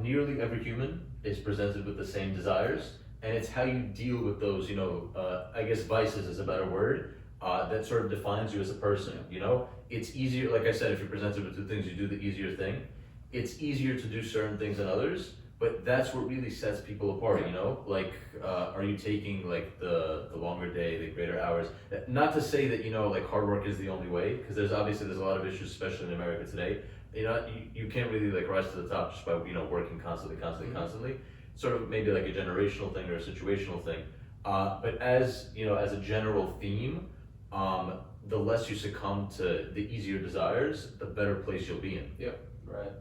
nearly every human is presented with the same desires, and it's how you deal with those, you know, I guess vices is a better word, that sort of defines you as a person, you know? It's easier, like I said, if you're presented with two things, you do the easier thing. It's easier to do certain things than others, but that's what really sets people apart, you know? Like, are you taking like the longer day, the greater hours? Not to say that, you know, like hard work is the only way, because there's a lot of issues, especially in America today. You know, you can't really like rise to the top just by, you know, working constantly. Sort of maybe like a generational thing or a situational thing. But as, you know, as a general theme, the less you succumb to the easier desires, the better place you'll be in. Yeah. Right.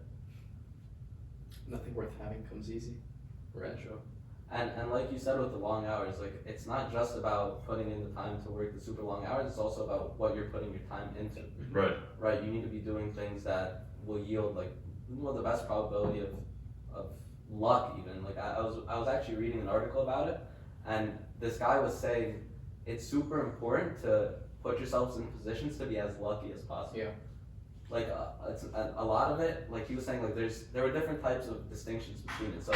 Nothing worth having comes easy. Right. Sure. And like you said with the long hours, like it's not just about putting in the time to work the super long hours, it's also about what you're putting your time into. Right. Right, you need to be doing things that will yield like the best probability of luck even. Like I was actually reading an article about it, and this guy was saying it's super important to put yourselves in positions to be as lucky as possible. Yeah. Like it's a lot of it, like he was saying, like there were different types of distinctions between it. So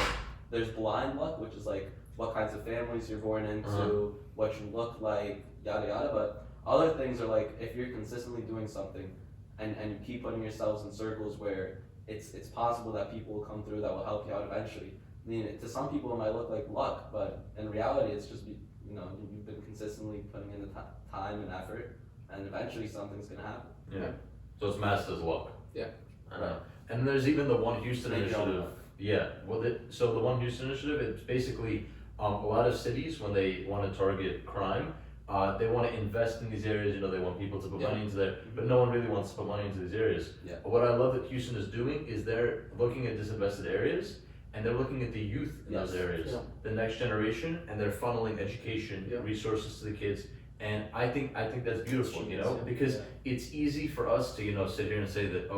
there's blind luck, which is like what kinds of families you're born into, what you look like, yada yada. But other things are like if you're consistently doing something and you keep putting yourselves in circles where it's possible that people will come through that will help you out eventually. I mean, to some people it might look like luck, but in reality it's just, you've been consistently putting in the time and effort, and eventually something's gonna happen. Yeah. So it's masked as luck. Yeah. And there's even the One Houston Maybe initiative. Yeah. Well, so the One Houston initiative, it's basically a lot of cities when they want to target crime, they want to invest in these areas. They want people to put money into there, but no one really wants to put money into these areas. Yeah. But what I love that Houston is doing is they're looking at disinvested areas, and they're looking at the youth in those areas, the next generation, and they're funneling education, resources to the kids. And I think that's beautiful, because it's easy for us to, sit here and say that,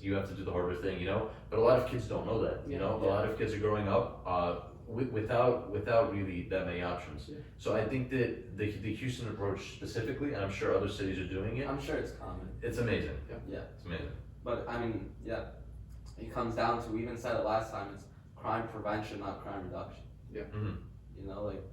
you have to do the harder thing, but a lot of kids don't know that, a lot of kids are growing up, without really that many options. Yeah. So I think that the Houston approach specifically, and I'm sure other cities are doing it. I'm sure it's common. It's amazing. Yeah. It's amazing. But I mean, it comes down to, we even said it last time, it's crime prevention, not crime reduction. Yeah. Mm-hmm. Like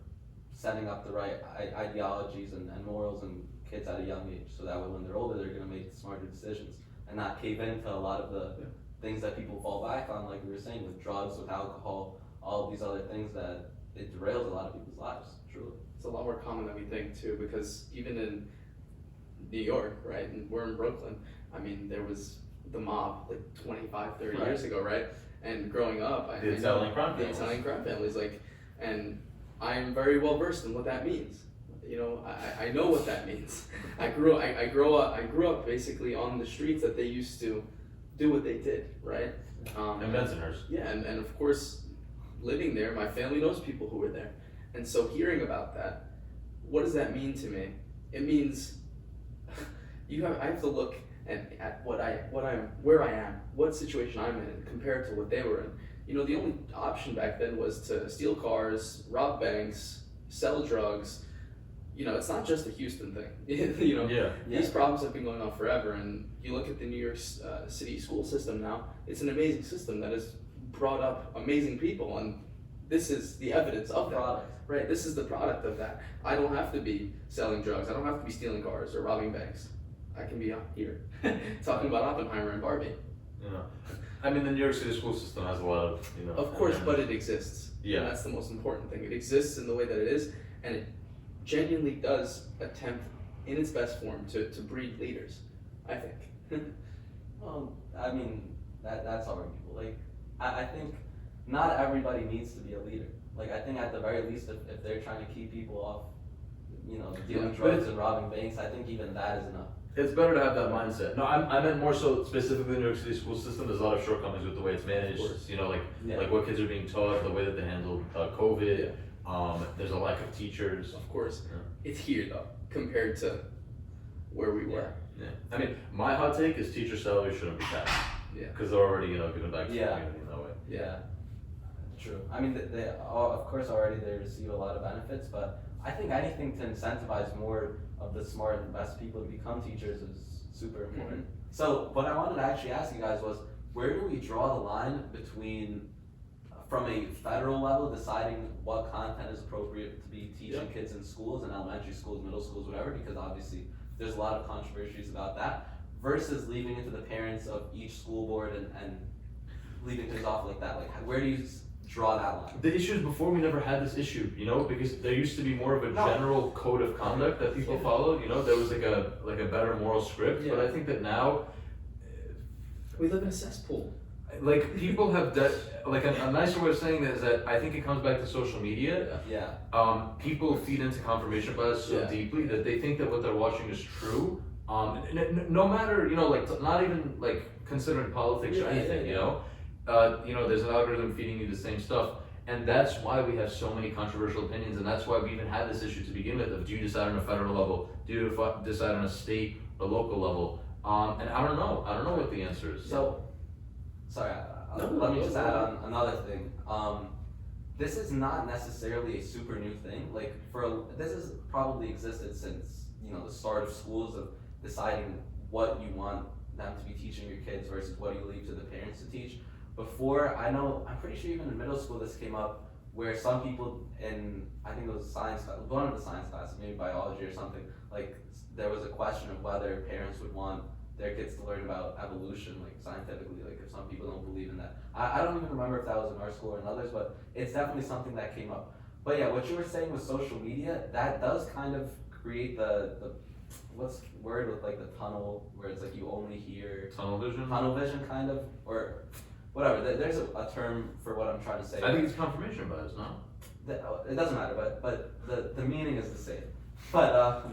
setting up the right ideologies and morals in kids at a young age, so that way when they're older, they're going to make smarter decisions and not cave into a lot of the things that people fall back on, like we were saying, with drugs, with alcohol, all of these other things that it derails a lot of people's lives, truly. It's a lot more common than we think too, because even in New York, right, and we're in Brooklyn, I mean, there was the mob like 25, 30 years ago, right? And growing up, I know Italian crime families. The Italian crime families, and I am very well versed in what that means. I know what that means. I grew up basically on the streets that they used to do what they did, right? And Bensonhurst. Yeah, and of course, living there, my family knows people who were there. And so hearing about that, what does that mean to me? It means I have to look at where I am, what situation I'm in compared to what they were in. The only option back then was to steal cars, rob banks, sell drugs. It's not just a Houston thing. These problems have been going on forever, and you look at the New York City school system now, it's an amazing system that has brought up amazing people, and this is the evidence of that. Right, this is the product of that. I don't have to be selling drugs, I don't have to be stealing cars or robbing banks. I can be out here talking about Oppenheimer and Barbie. I mean, the New York City school system has a lot of, Of course, but it exists. Yeah. And that's the most important thing. It exists in the way that it is, and it genuinely does attempt, in its best form, to breed leaders, I think. Well, I mean, that's arguable. Like, I think not everybody needs to be a leader. Like, I think at the very least, if they're trying to keep people off, dealing drugs and robbing banks, I think even that is enough. It's better to have that mindset. No, I meant more so specifically the New York City school system. There's a lot of shortcomings with the way it's managed. Like what kids are being taught, the way that they handled COVID. There's a lack of teachers. Of course. It's here though, compared to where we were. Yeah. I mean, my hot take is teacher salaries shouldn't be taxed. Yeah. Because they're already, given back to the community in that way. Yeah. True. I mean, they of course already they receive a lot of benefits, but I think anything to incentivize more of the smart and best people to become teachers is super important. Mm-hmm. So what I wanted to actually ask you guys was, where do we draw the line between, from a federal level, deciding what content is appropriate to be teaching kids in schools, in elementary schools, middle schools, whatever, because obviously there's a lot of controversies about that, versus leaving it to the parents of each school board and leaving things off like that? Like, where do you draw that line? The issue is, before we never had this issue, because there used to be more of a general code of conduct that people followed. There was like a better moral script. But I think that now we live in a cesspool. Like, people have a nicer way of saying that is that I think it comes back to social media. Yeah. People feed into confirmation bias so deeply that they think that what they're watching is true. No matter, not even like considering politics or anything, there's an algorithm feeding you the same stuff. And that's why we have so many controversial opinions, and that's why we even had this issue to begin with of do you decide on a federal level, do you decide on a state or local level? And I don't know what the answer is. So, sorry, let me just add on another thing. This is not necessarily a super new thing. Like this has probably existed since the start of schools of deciding what you want them to be teaching your kids versus what you leave to the parents to teach. Before, I'm pretty sure even in middle school this came up where some people in, I think it was science class, one of the science classes, maybe biology or something, like there was a question of whether parents would want their kids to learn about evolution, like scientifically, like if some people don't believe in that. I don't even remember if that was in our school or in others, but it's definitely something that came up. But yeah, what you were saying with social media, that does kind of create the what's the word with like the tunnel, where it's like you only hear tunnel vision kind of, or whatever. There's a term for what I'm trying to say. I think it's confirmation bias, no? It doesn't matter, but the meaning is the same. But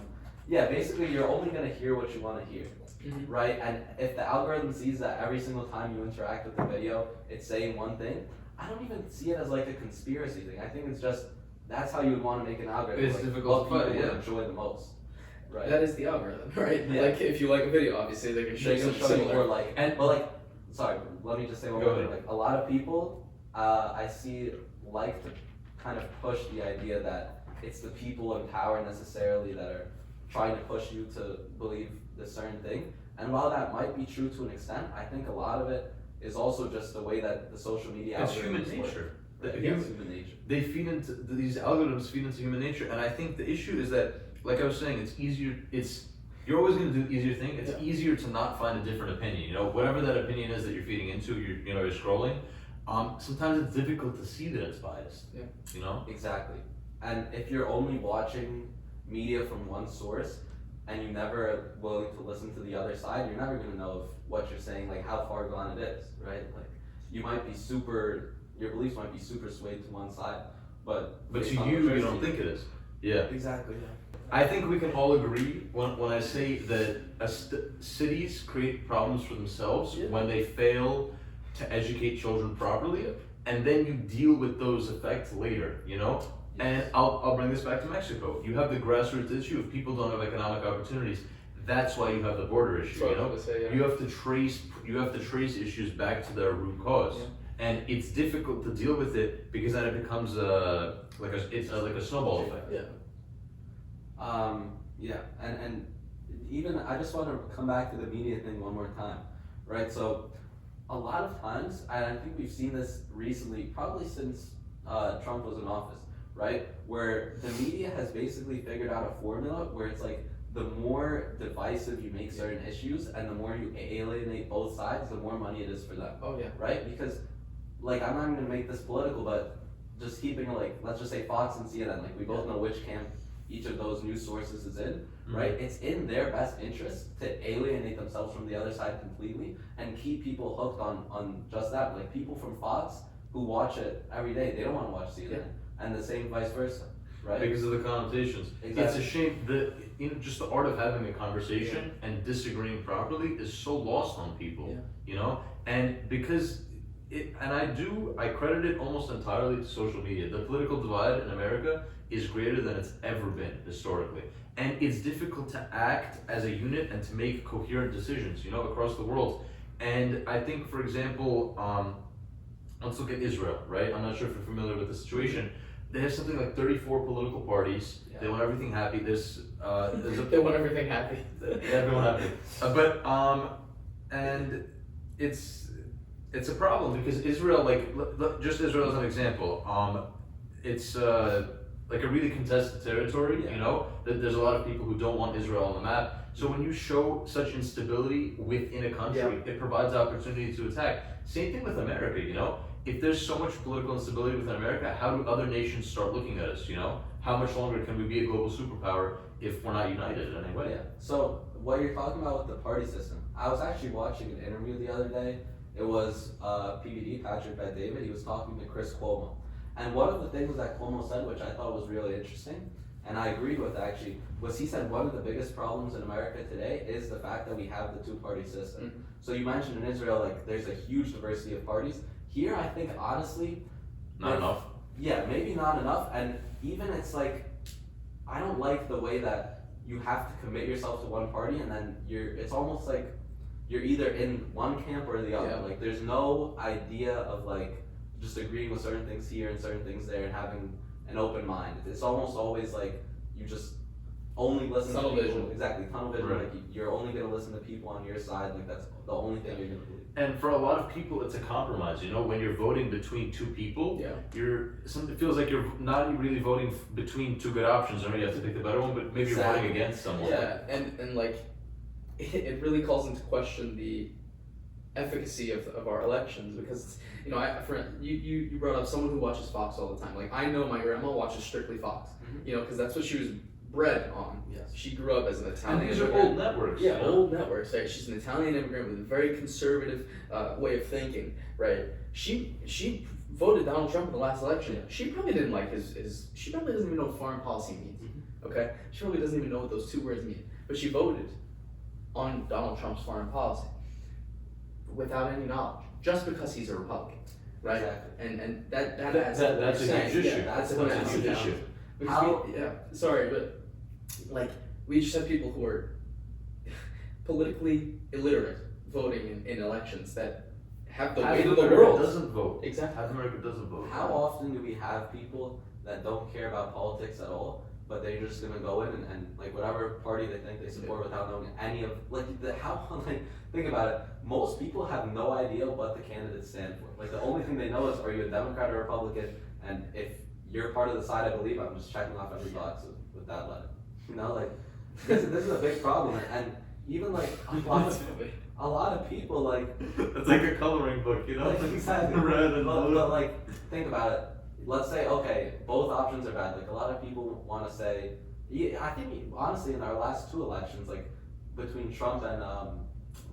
yeah, basically you're only gonna hear what you want to hear. Mm-hmm. Right? And if the algorithm sees that every single time you interact with the video, it's saying one thing, I don't even see it as like a conspiracy thing. I think it's just, that's how you would want to make an algorithm. It's like, difficult what to people find, would enjoy the most. Right? That is the algorithm, right? Yeah. Like if you like a video, obviously they can show They you can something show you similar. more like, sorry, let me just say one Go more ahead. thing. Like a lot of people, I see like to kind of push the idea that it's the people in power necessarily that are trying to push you to believe this certain thing. And while that might be true to an extent, I think a lot of it is also just the way that the social media It's algorithms human nature. Work. Right? The It's human nature. They feed into these algorithms feed into human nature, and I think the issue is that, like I was saying, it's easier. You're always going to do the easier thing. It's easier to not find a different opinion. Whatever that opinion is that you're feeding into, you're scrolling. Sometimes it's difficult to see that it's biased. Yeah. Exactly. And if you're only watching media from one source, and you never are willing to listen to the other side, you're never gonna know if what you're saying, like how far gone it is, right? Like your beliefs might be super swayed to one side, but to based on you what you're don't seeing- think it is. Yeah. Exactly. Yeah. I think we can all agree when I say that cities create problems for themselves when they fail to educate children properly, and then you deal with those effects later, And I'll bring this back to Mexico. You have the grassroots issue of people don't have economic opportunities. That's why you have the border issue. You have to trace issues back to their root cause, and it's difficult to deal with it because then it becomes like a snowball effect. And even I just want to come back to the media thing one more time, right? So a lot of times, and I think we've seen this recently, probably since Trump was in office, right? Where the media has basically figured out a formula where it's like the more divisive you make certain issues and the more you alienate both sides, the more money it is for them. Oh yeah. Right? Because like I'm not even gonna make this political, but just keeping like, let's just say Fox and CNN, like we both know which camp each of those news sources is in, right? It's in their best interest to alienate themselves from the other side completely and keep people hooked on just that. Like people from Fox who watch it every day, they don't want to watch CNN, and the same vice versa, right? Because of the connotations. Exactly. It's a shame that just the art of having a conversation and disagreeing properly is so lost on people, and because I credit it almost entirely to social media. The political divide in America is greater than it's ever been historically. And it's difficult to act as a unit and to make coherent decisions, across the world. And I think, for example, let's look at Israel, right? I'm not sure if you're familiar with the situation. They have something like 34 political parties. They want everything happy. They want everything happy. Everyone happy. And it's a problem because Israel, just Israel as an example, it's like a really contested territory, there's a lot of people who don't want Israel on the map. So when you show such instability within a country, it provides opportunity to attack. Same thing with America, if there's so much political instability within America, how do other nations start looking at us, How much longer can we be a global superpower if we're not united in any way? Yeah. So what you're talking about with the party system, I was actually watching an interview the other day. It was PBD, Patrick Bet-David. He was talking to Chris Cuomo. And one of the things that Cuomo said, which I thought was really interesting, and I agreed with actually, was he said one of the biggest problems in America today is the fact that we have the two-party system. Mm-hmm. So you mentioned in Israel, there's a huge diversity of parties. Here, I think honestly, Not enough. yeah, maybe not enough, and even it's like, I don't like the way that you have to commit yourself to one party and then it's almost like you're either in one camp or the other. Yeah. Like there's no idea of like just agreeing with certain things here and certain things there and having an open mind. It's almost always like you just only listen Tunnel to people. vision. Exactly, tunnel vision. Right. Like you're only gonna listen to people on your side. Like that's the only thing you're gonna believe. And for a lot of people, it's a compromise. You know, when you're voting between two people, Yeah. it feels like you're not really voting between two good options. Or you have to pick the better one, but maybe you're Exactly. voting against someone. Yeah, and like, it really calls into question the efficacy of our elections, because you know, you brought up someone who watches Fox all the time. Like, I know my grandma watches strictly Fox, Mhm. you know, because that's what she was bred on. Yes. She grew up as an Italian And these are immigrant. old networks. Yeah, you know? old networks, right? She's an Italian immigrant with a very conservative way of thinking, right? She voted Donald Trump in the last election. Yeah. She probably didn't like his she probably doesn't even know what foreign policy means. Okay? She probably doesn't even know what those two words mean. But she voted on Donald Trump's foreign policy without any knowledge, just because he's a Republican, right? Exactly. And that That's adds to what a you're saying. huge issue. Yeah, that's That's what a adds huge to issue. Because How- sorry, but like, we just have people who are politically illiterate voting in elections that have the Half weight of of the America world. doesn't vote. Exactly. Half America doesn't vote. How often do we have people that don't care about politics at all, but they're just gonna go in and like whatever party they think they support without knowing any of think about it. Most people have no idea what the candidates stand for. Like the only thing they know is, are you a Democrat or Republican? And if you're part of the side I believe, I'm just checking off every box with that letter. You know, like this is a big problem, and even like a lot of people like It's like a coloring book, you know? like, exactly. Red and but blue. like, think about it. Let's say, okay, both options are bad. Like, a lot of people want to say, yeah, I think, honestly, in our last two elections, like, between Trump and,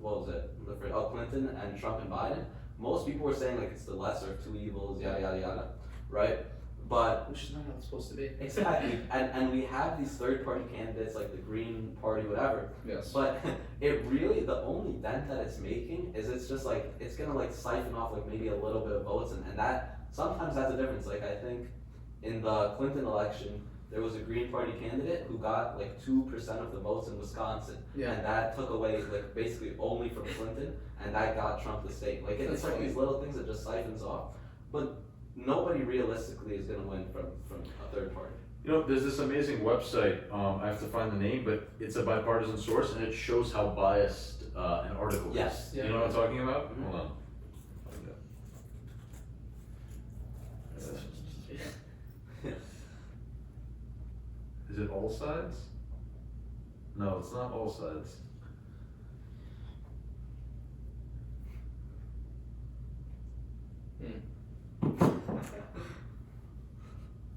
what was it? Clinton and Trump and Biden, most people were saying, like, it's the lesser of two evils, yada, yada, yada, right? But Which is not how it's supposed to be. exactly, and we have these third-party candidates, like the Green Party, whatever, Yes. but it really, the only dent that it's making is it's just like, it's gonna like siphon off like maybe a little bit of votes, and that, sometimes that's a difference. Like I think in the Clinton election, there was a Green Party candidate who got like 2% of the votes in Wisconsin. Yeah. And that took away like basically only from Clinton, and that got Trump the state. Like it's That's like funny. these little things that just siphons off. But nobody realistically is gonna win from a third party. You know, there's this amazing website, I have to find the name, but it's a bipartisan source and it shows how biased an article Yes. is. Yeah. You know what I'm talking about? Mhm. Hold on. Is it all sides? No, it's not all sides.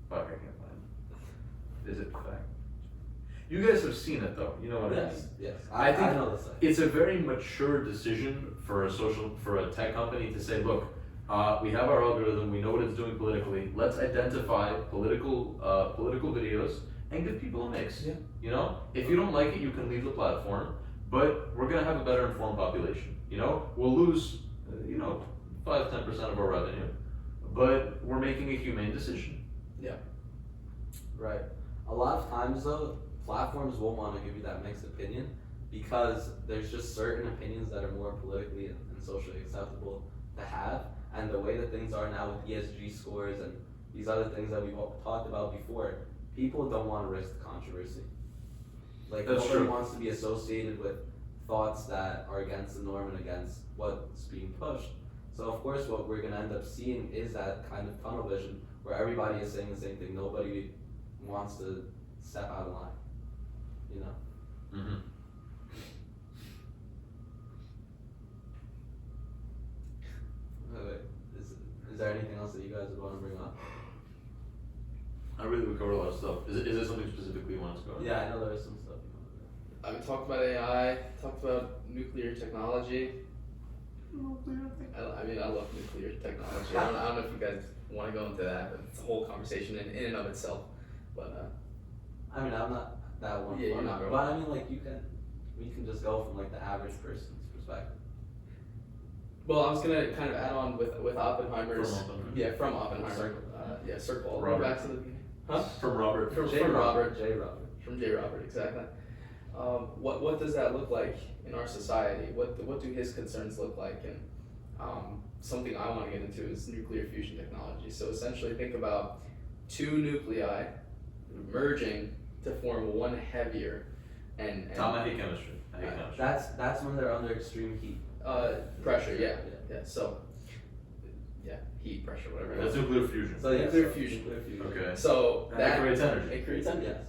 Fuck, I can't find it. Is it fact? You guys have seen it though, you know what I mean? Yes. I think I know this site. It's a very mature decision for a tech company to say, look, we have our algorithm, we know what it's doing politically, let's identify political videos and give people a mix. Yeah. You know? If you don't like it, you can leave the platform, but we're gonna have a better informed population. You know? We'll lose, 5-10% of our revenue, but we're making a humane decision. Right. A lot of times though, platforms won't want to give you that mixed opinion because there's just certain opinions that are more politically and socially acceptable to have. And the way that things are now with ESG scores and these other things that we've all talked about before, people don't want to risk the controversy. Like That's nobody true. wants to be associated with thoughts that are against the norm and against what's being pushed. So of course what we're gonna end up seeing is that kind of tunnel vision where everybody is saying the same thing. Nobody wants to step out of line, you know? Mm-hmm. Wait, is there anything else that you guys would want to bring up? I really would cover a lot of stuff. Is there something specifically you want us to cover? Yeah, I know there is some stuff you want to bring up. We talked about AI, talked about nuclear technology. I mean, I love nuclear technology. I don't know if you guys want to go into that, but it's a whole conversation in and of itself. But I mean, I'm not that one. Yeah, you're not but really. I mean, like we can just go from like the average person's perspective. well, I was gonna kind of add on with Oppenheimer's. From Oppenheimer. Yeah, from Oppenheimer. Circle. Yeah, circle all the Robert. way back to the beginning. Huh? From Robert. From J. Robert. J. Robert. From J. Robert, exactly. What does that look like in our society? What do his concerns look like? And something I want to get into is nuclear fusion technology. So essentially, think about two nuclei merging to form one heavier and Tom, I hate chemistry. I hate chemistry. That's when they're under extreme heat. pressure. Yeah. So heat, pressure, whatever. That's nuclear fusion. So yeah, Nuclear so fusion. Nuclear fusion. Okay. So And that creates energy. It creates energy. Yes.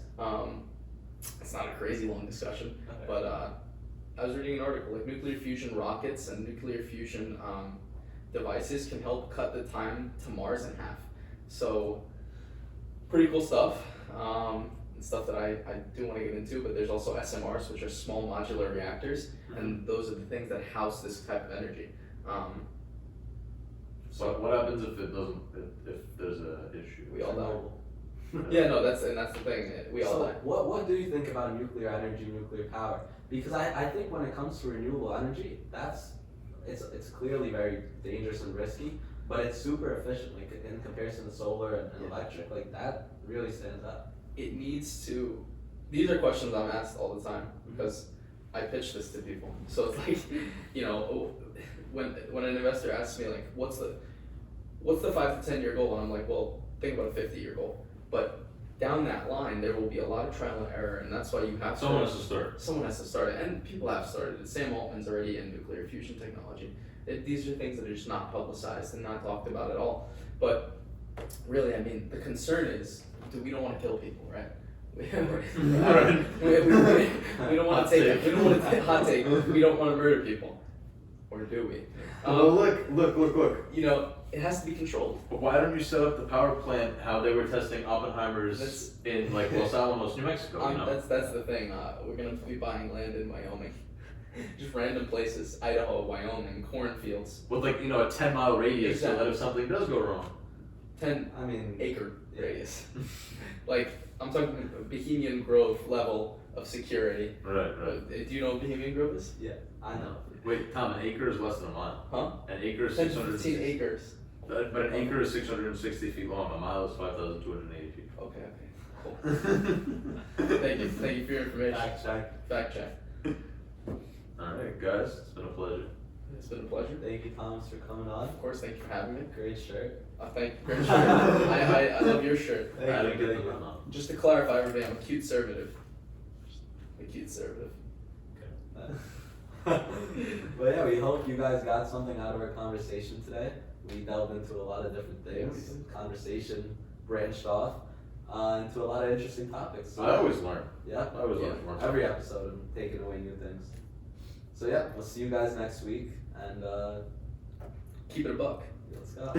It's not a crazy long discussion, Okay. but I was reading an article like nuclear fusion rockets and nuclear fusion devices can help cut the time to Mars in half. So pretty cool stuff. Stuff that I do want to get into, but there's also SMRs, which are small modular reactors, and those are the things that house this type of energy. So what happens if it doesn't? If there's a issue? We all die. Chernobyl. Yeah, no, that's the thing. We all So die. what do you think about nuclear energy, nuclear power? Because I think when it comes to renewable energy, it's clearly very dangerous and risky, but it's super efficient. Like in comparison to solar and electric, like that really stands out. It needs to. These are questions I'm asked all the time because I pitch this to people. So it's like, when an investor asks me like, what's the 5 to 10 year goal, and I'm like, well, think about a 50-year goal. But down that line, there will be a lot of trial and error, and that's why you have Someone has to start. Someone has to start it, and people have started it. Sam Altman's already in nuclear fusion technology. These are things that are just not publicized and not talked about at all. But really, I mean, the concern is we don't want to kill people, right? We don't want to take. We don't want to hot take. We don't want to murder people, or do we? Well, look. It has to be controlled. But why don't you set up the power plant how they were testing Oppenheimer's in like Los Alamos, New Mexico? That's the thing. We're gonna be buying land in Wyoming, just random places: Idaho, Wyoming, cornfields. With like a 10-mile radius, so that if something does go wrong. 10-acre radius. Like I'm talking Bohemian Grove level of security. Right. Do you know what Bohemian Grove is? Yeah, I know. Wait, Tom, an acre is less than a mile. Huh? An acre is 10 to 660. 15 acres. But an acre is 660 feet long. A mile is 5,280 feet. Okay, cool. Thank you for your information. Fact check. All right, guys, it's been a pleasure. It's been a pleasure. Thank you, Thomas, for coming on. Of course, thank you for having me. Great shirt. Thank you. Great shirt. I love your shirt. I didn't get the memo. Just to clarify, everybody, I'm a cute conservative. But yeah, we hope you guys got something out of our conversation today. We delved into a lot of different things. Conversation branched off into a lot of interesting topics. I always learn. Yeah. I always learn from Every episode, I'm taking away new things. So yeah, we'll see you guys next week, and Keep it a buck. let's go.